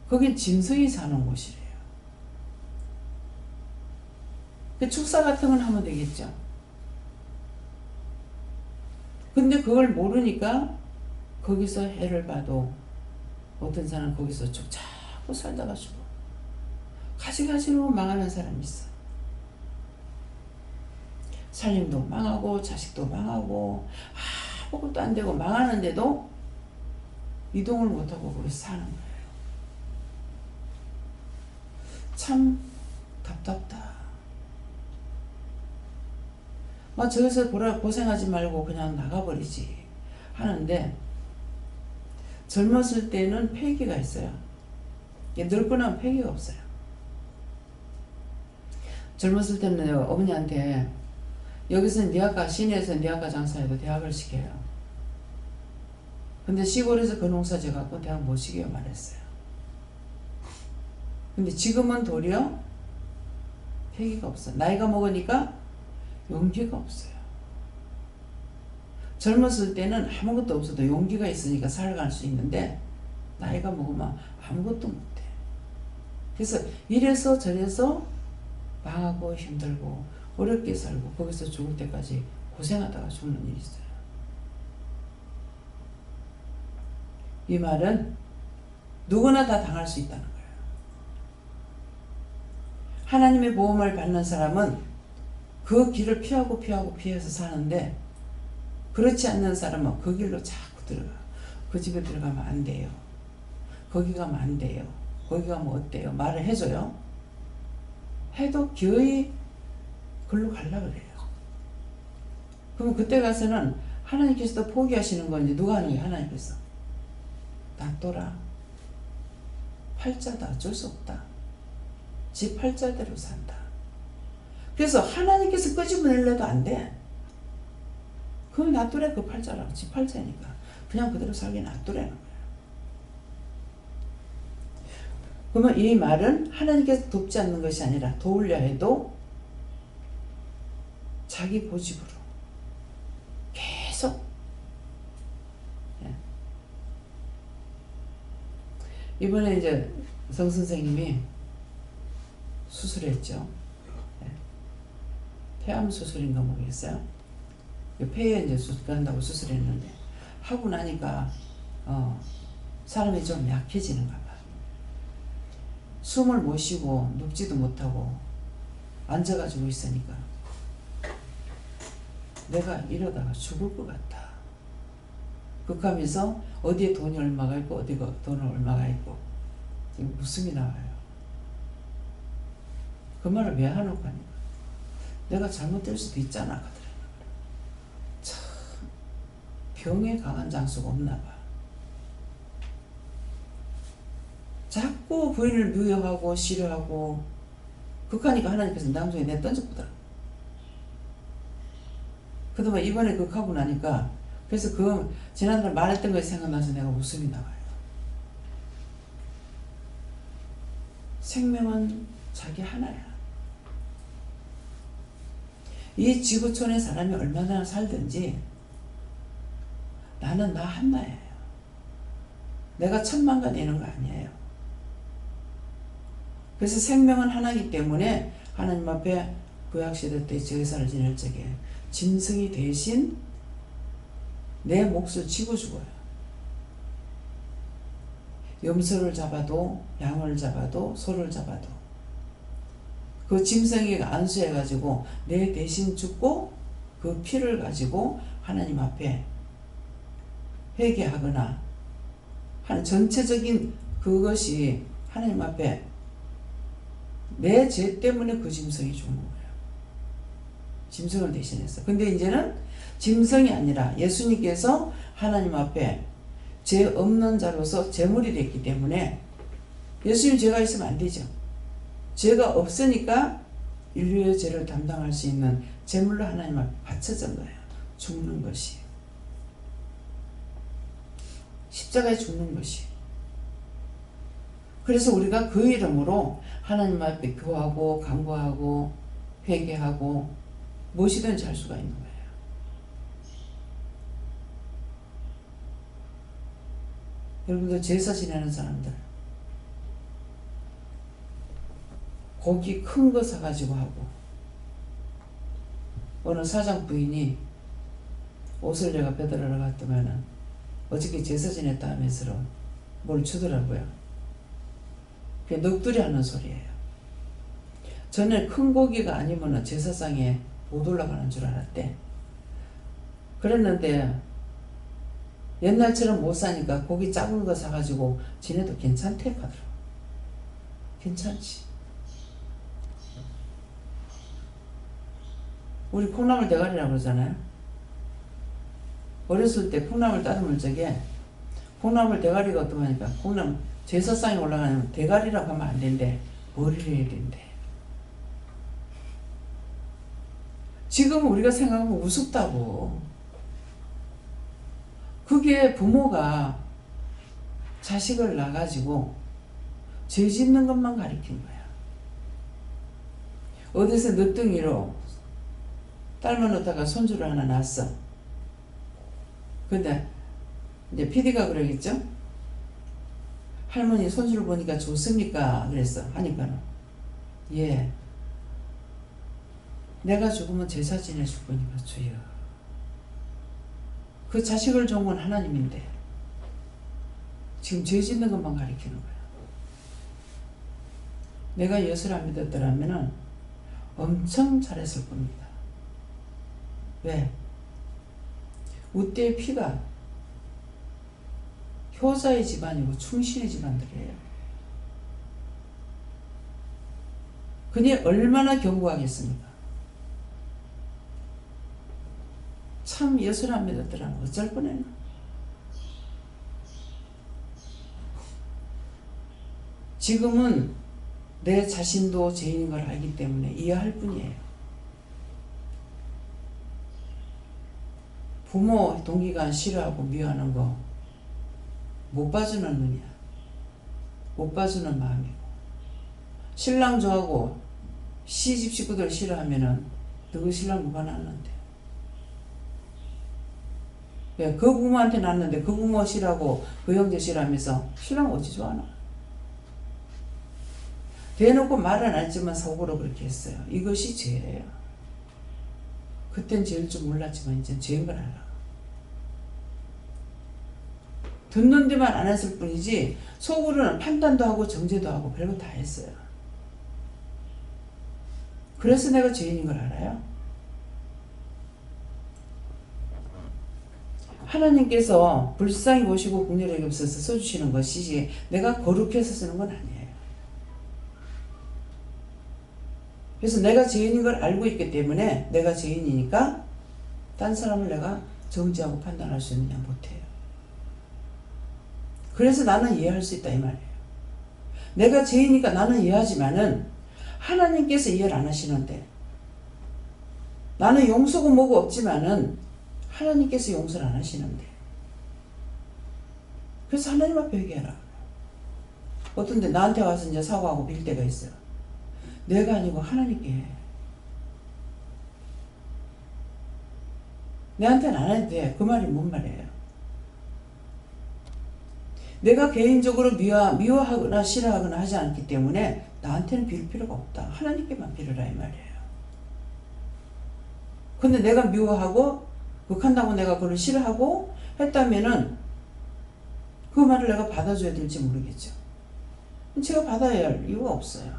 거긴 짐승이 사는 곳이래요. 그 축사 같은 건 하면 되겠죠. 근데 그걸 모르니까 거기서 해를 봐도 어떤 사람은 거기서 쭉 자꾸 살다가 죽어. 가지가지로 망하는 사람이 있어. 살림도 망하고 자식도 망하고 아무것도 안 되고 망하는데도 이동을 못하고 거기서 사는 거예요. 참 답답다. 막 저기서 고생하지 말고 그냥 나가버리지 하는데 젊었을 때는 패기가 있어요. 늙고 나면 패기가 없어요. 젊었을 때는 어머니한테 여기서는 대학가 시내에서 대학가 장사해도 대학을 시켜요. 근데 시골에서 그 농사 져갖고 대학 못 시켜요 말했어요. 근데 지금은 도리어 패기가 없어. 나이가 먹으니까 용기가 없어요. 젊었을 때는 아무것도 없어도 용기가 있으니까 살아갈 수 있는데 나이가 먹으면 아무것도 못해. 그래서 이래서 저래서 망하고 힘들고 어렵게 살고 거기서 죽을 때까지 고생하다가 죽는 일이 있어요. 이 말은 누구나 다 당할 수 있다는 거예요. 하나님의 보험을 받는 사람은 그 길을 피해서 사는데 그렇지 않는 사람은 그 길로 자꾸 들어가. 그 집에 들어가면 안 돼요. 거기 가면 안 돼요. 거기 가면 어때요? 말을 해줘요. 해도 거의 글로 가려고 그래요. 그럼 그때 가서는 하나님께서도 포기하시는 건지 누가 하는 거예요? 하나님께서. 놔둬라. 팔자다. 어쩔 수 없다. 지 팔자대로 산다. 그래서 하나님께서 끄집어내려도 안 돼. 그럼 놔두래. 그 팔자라고. 지 팔자니까. 그냥 그대로 살게 놔두라는 거예요. 그러면 이 말은 하나님께서 돕지 않는 것이 아니라 도우려 해도 자기 고집으로 계속. 이번에 이제 성 선생님이 수술했죠. 폐암 수술인가 모르겠어요. 폐에 이제 수술한다고 수술했는데 하고 나니까 사람이 좀 약해지는가 봐. 숨을 못 쉬고 눕지도 못하고 앉아가지고 있으니까 내가 이러다가 죽을 것 같다. 극하면서 어디에 돈이 얼마가 있고 어디에 돈을 얼마가 있고 지금 웃음이 나와요. 그 말을 왜 하노 하니까 내가 잘못될 수도 있잖아 하더라고요. 참 병에 강한 장수가 없나 봐. 자꾸 부인을 미워하고 싫어하고 극하니까 하나님께서 남성에 내 던져보더라. 그동안 이번에 극하고 나니까 그래서 그 지난달 말했던 것이 생각나서 내가 웃음이 나와요. 생명은 자기 하나야. 이 지구촌에 사람이 얼마나 살든지 나는 나 하나예요. 내가 천만가 되는 거 아니에요. 그래서 생명은 하나이기 때문에 하나님 앞에 구약시대 때 제사를 지낼 적에 짐승이 대신 내 몫을 지고 죽어요. 염소를 잡아도 양을 잡아도 소를 잡아도 그 짐승이 안수해가지고 내 대신 죽고 그 피를 가지고 하나님 앞에 회개하거나 하는 전체적인 그것이 하나님 앞에 내 죄 때문에 그 짐승이 죽는 거예요. 짐승을 대신해서. 근데 이제는 짐승이 아니라 예수님께서 하나님 앞에 죄 없는 자로서 제물이 됐기 때문에 예수님 죄가 있으면 안 되죠. 죄가 없으니까 인류의 죄를 담당할 수 있는 제물로 하나님 앞에 바쳐진 거예요. 죽는 것이. 십자가에 죽는 것이. 그래서 우리가 그 이름으로 하나님 앞에 교하고 간구하고 회개하고 무엇이든지 할 수가 있는 거예요. 여러분들 제사 지내는 사람들 고기 큰 거 사가지고 하고 어느 사장 부인이 옷을 내가 배달하러 갔더만은 어저께 제사 지냈다 하면서 뭘 주더라고요. 그게 넋두리 하는 소리예요. 전에 큰 고기가 아니면은 제사상에 못 올라가는 줄 알았대. 그랬는데 옛날처럼 못 사니까 고기 작은 거 사가지고 지내도 괜찮대 하더라고. 괜찮지. 우리 콩나물 대가리라고 그러잖아요. 어렸을 때 콩나물 따듬을 적에 콩나물 대가리가 어떠하니까 콩나물 제사상에 올라가면 대가리라고 하면 안 된대. 머리를 해야 된대. 지금 우리가 생각하면 우습다고. 그게 부모가 자식을 낳아가지고 죄 짓는 것만 가리킨 거야. 어디서 늦둥이로 딸만 놓다가 손주를 하나 낳았어. 근데 이제 PD가 그러겠죠? 할머니 손주를 보니까 좋습니까? 그랬어. 하니까는 예. 내가 죽으면 제사 지내줄 거니까 주여. 그 자식을 준 건 하나님인데 지금 죄 짓는 것만 가리키는 거야. 내가 예수를 안 믿었더라면 엄청 잘했을 겁니다. 왜? 우때의 피가 효자의 집안이고 충신의 집안들이에요. 그니 얼마나 견고하겠습니까? 참 예수를 안 믿었더라면 어쩔 뻔했나. 지금은 내 자신도 죄인인 걸 알기 때문에 이해할 뿐이에요. 부모 동기가 싫어하고 미워하는 거 못 봐주는 눈이야. 못 봐주는 마음이고, 신랑 좋아하고 시집 식구들 싫어하면은 너그 신랑 누가 낳았는데? 왜? 그 부모한테 낳았는데 그 부모 싫어하고 그 형제 싫어하면서 신랑 어찌 좋아하나? 대놓고 말은 안 했지만 속으로 그렇게 했어요. 이것이 죄예요. 그땐 죄일 줄 몰랐지만 이제 죄인 걸 알아. 듣는 데만 안 했을 뿐이지 속으로는 판단도 하고 정죄도 하고 별거 다 했어요. 그래서 내가 죄인인 걸 알아요. 하나님께서 불쌍히 보시고 긍휼히 여기셔서 써주시는 것이지 내가 거룩해서 쓰는 건 아니에요. 그래서 내가 죄인인 걸 알고 있기 때문에 내가 죄인이니까 딴 사람을 내가 정죄하고 판단할 수 있느냐 못해요. 그래서 나는 이해할 수 있다 이 말이에요. 내가 죄인이니까 나는 이해하지만은 하나님께서 이해를 안 하시는데 나는 용서고 뭐고 없지만은 하나님께서 용서를 안 하시는데 그래서 하나님 앞에 회개해라. 어떤데 나한테 와서 이제 사과하고 빌 때가 있어요. 내가 아니고 하나님께 해. 내한테는 안 해도 돼. 그 말이 뭔 말이에요? 내가 개인적으로 미워하거나 싫어하거나 하지 않기 때문에 나한테는 빌 필요가 없다. 하나님께만 빌어라 이 말이에요. 근데 내가 미워하고 극한다고 내가 그걸 싫어하고 했다면은 그 말을 내가 받아줘야 될지 모르겠죠. 제가 받아야 할 이유가 없어요.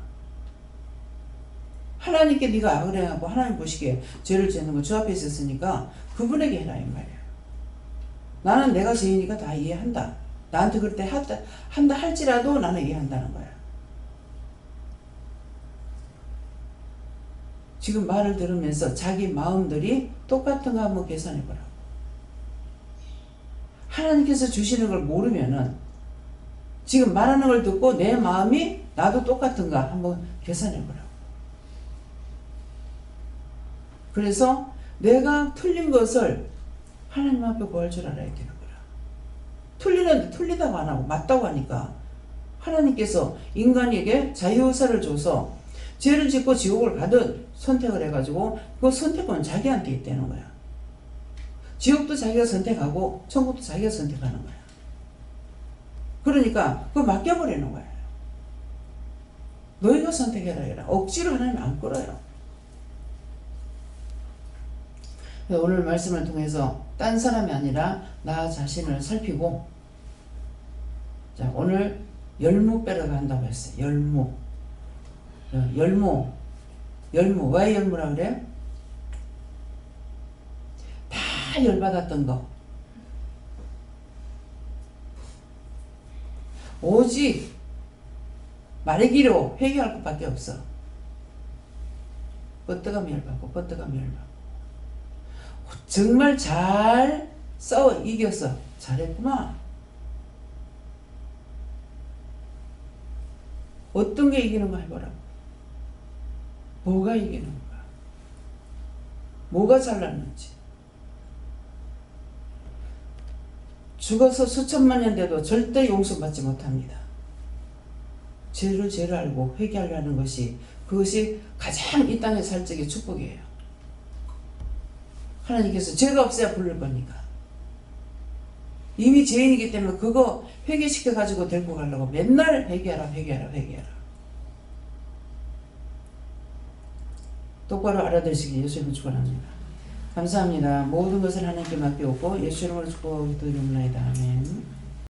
하나님께 네가 악을 행하고 하나님 보시기에 죄를 짓는 거 주 앞에 있었으니까 그분에게 해라 이 말이에요. 나는 내가 죄이니까 다 이해한다. 나한테 그럴 때 한다 할지라도 나는 이해한다는 거야. 지금 말을 들으면서 자기 마음들이 똑같은 거 한번 계산해 보라고. 하나님께서 주시는 걸 모르면은 지금 말하는 걸 듣고 내 마음이 나도 똑같은가 한번 계산해 보라고. 그래서 내가 틀린 것을 하나님 앞에 구할 줄 알아야 되는 거야. 틀리는데 틀리다고 안 하고 맞다고 하니까 하나님께서 인간에게 자유의사를 줘서 죄를 짓고 지옥을 가든 선택을 해가지고 그 선택은 자기한테 있다는 거야. 지옥도 자기가 선택하고 천국도 자기가 선택하는 거야. 그러니까 그거 맡겨버리는 거야. 너희가 선택해라 해라. 억지로 하나님 안 끌어요. 오늘 말씀을 통해서 딴 사람이 아니라 나 자신을 살피고, 자, 오늘 열무 빼러 간다고 했어요. 열무. 왜 열무라 그래요? 다 열받았던 거. 오직 말기로 회개할 것밖에 없어. 뻗어가면 열받고 뻗어가면 열받고. 정말 잘 싸워 이겼어. 잘했구만. 어떤 게 이기는 거 해보라고. 뭐가 이기는 거야? 뭐가 잘났는지. 죽어서 수천만 년 돼도 절대 용서받지 못합니다. 죄를 알고 회개하려는 것이, 그것이 가장 이 땅에 살 적의 축복이에요. 하나님께서 죄가 없어야 부를 거니까. 이미 죄인이기 때문에 그거 회개시켜가지고 데리고 가려고 맨날 회개하라. 똑바로 알아들으시길 예수님을 축원합니다. 감사합니다. 모든 것을 하나님께 맡겨오고 예수 이름으로 축복드리옵나이다. 아멘.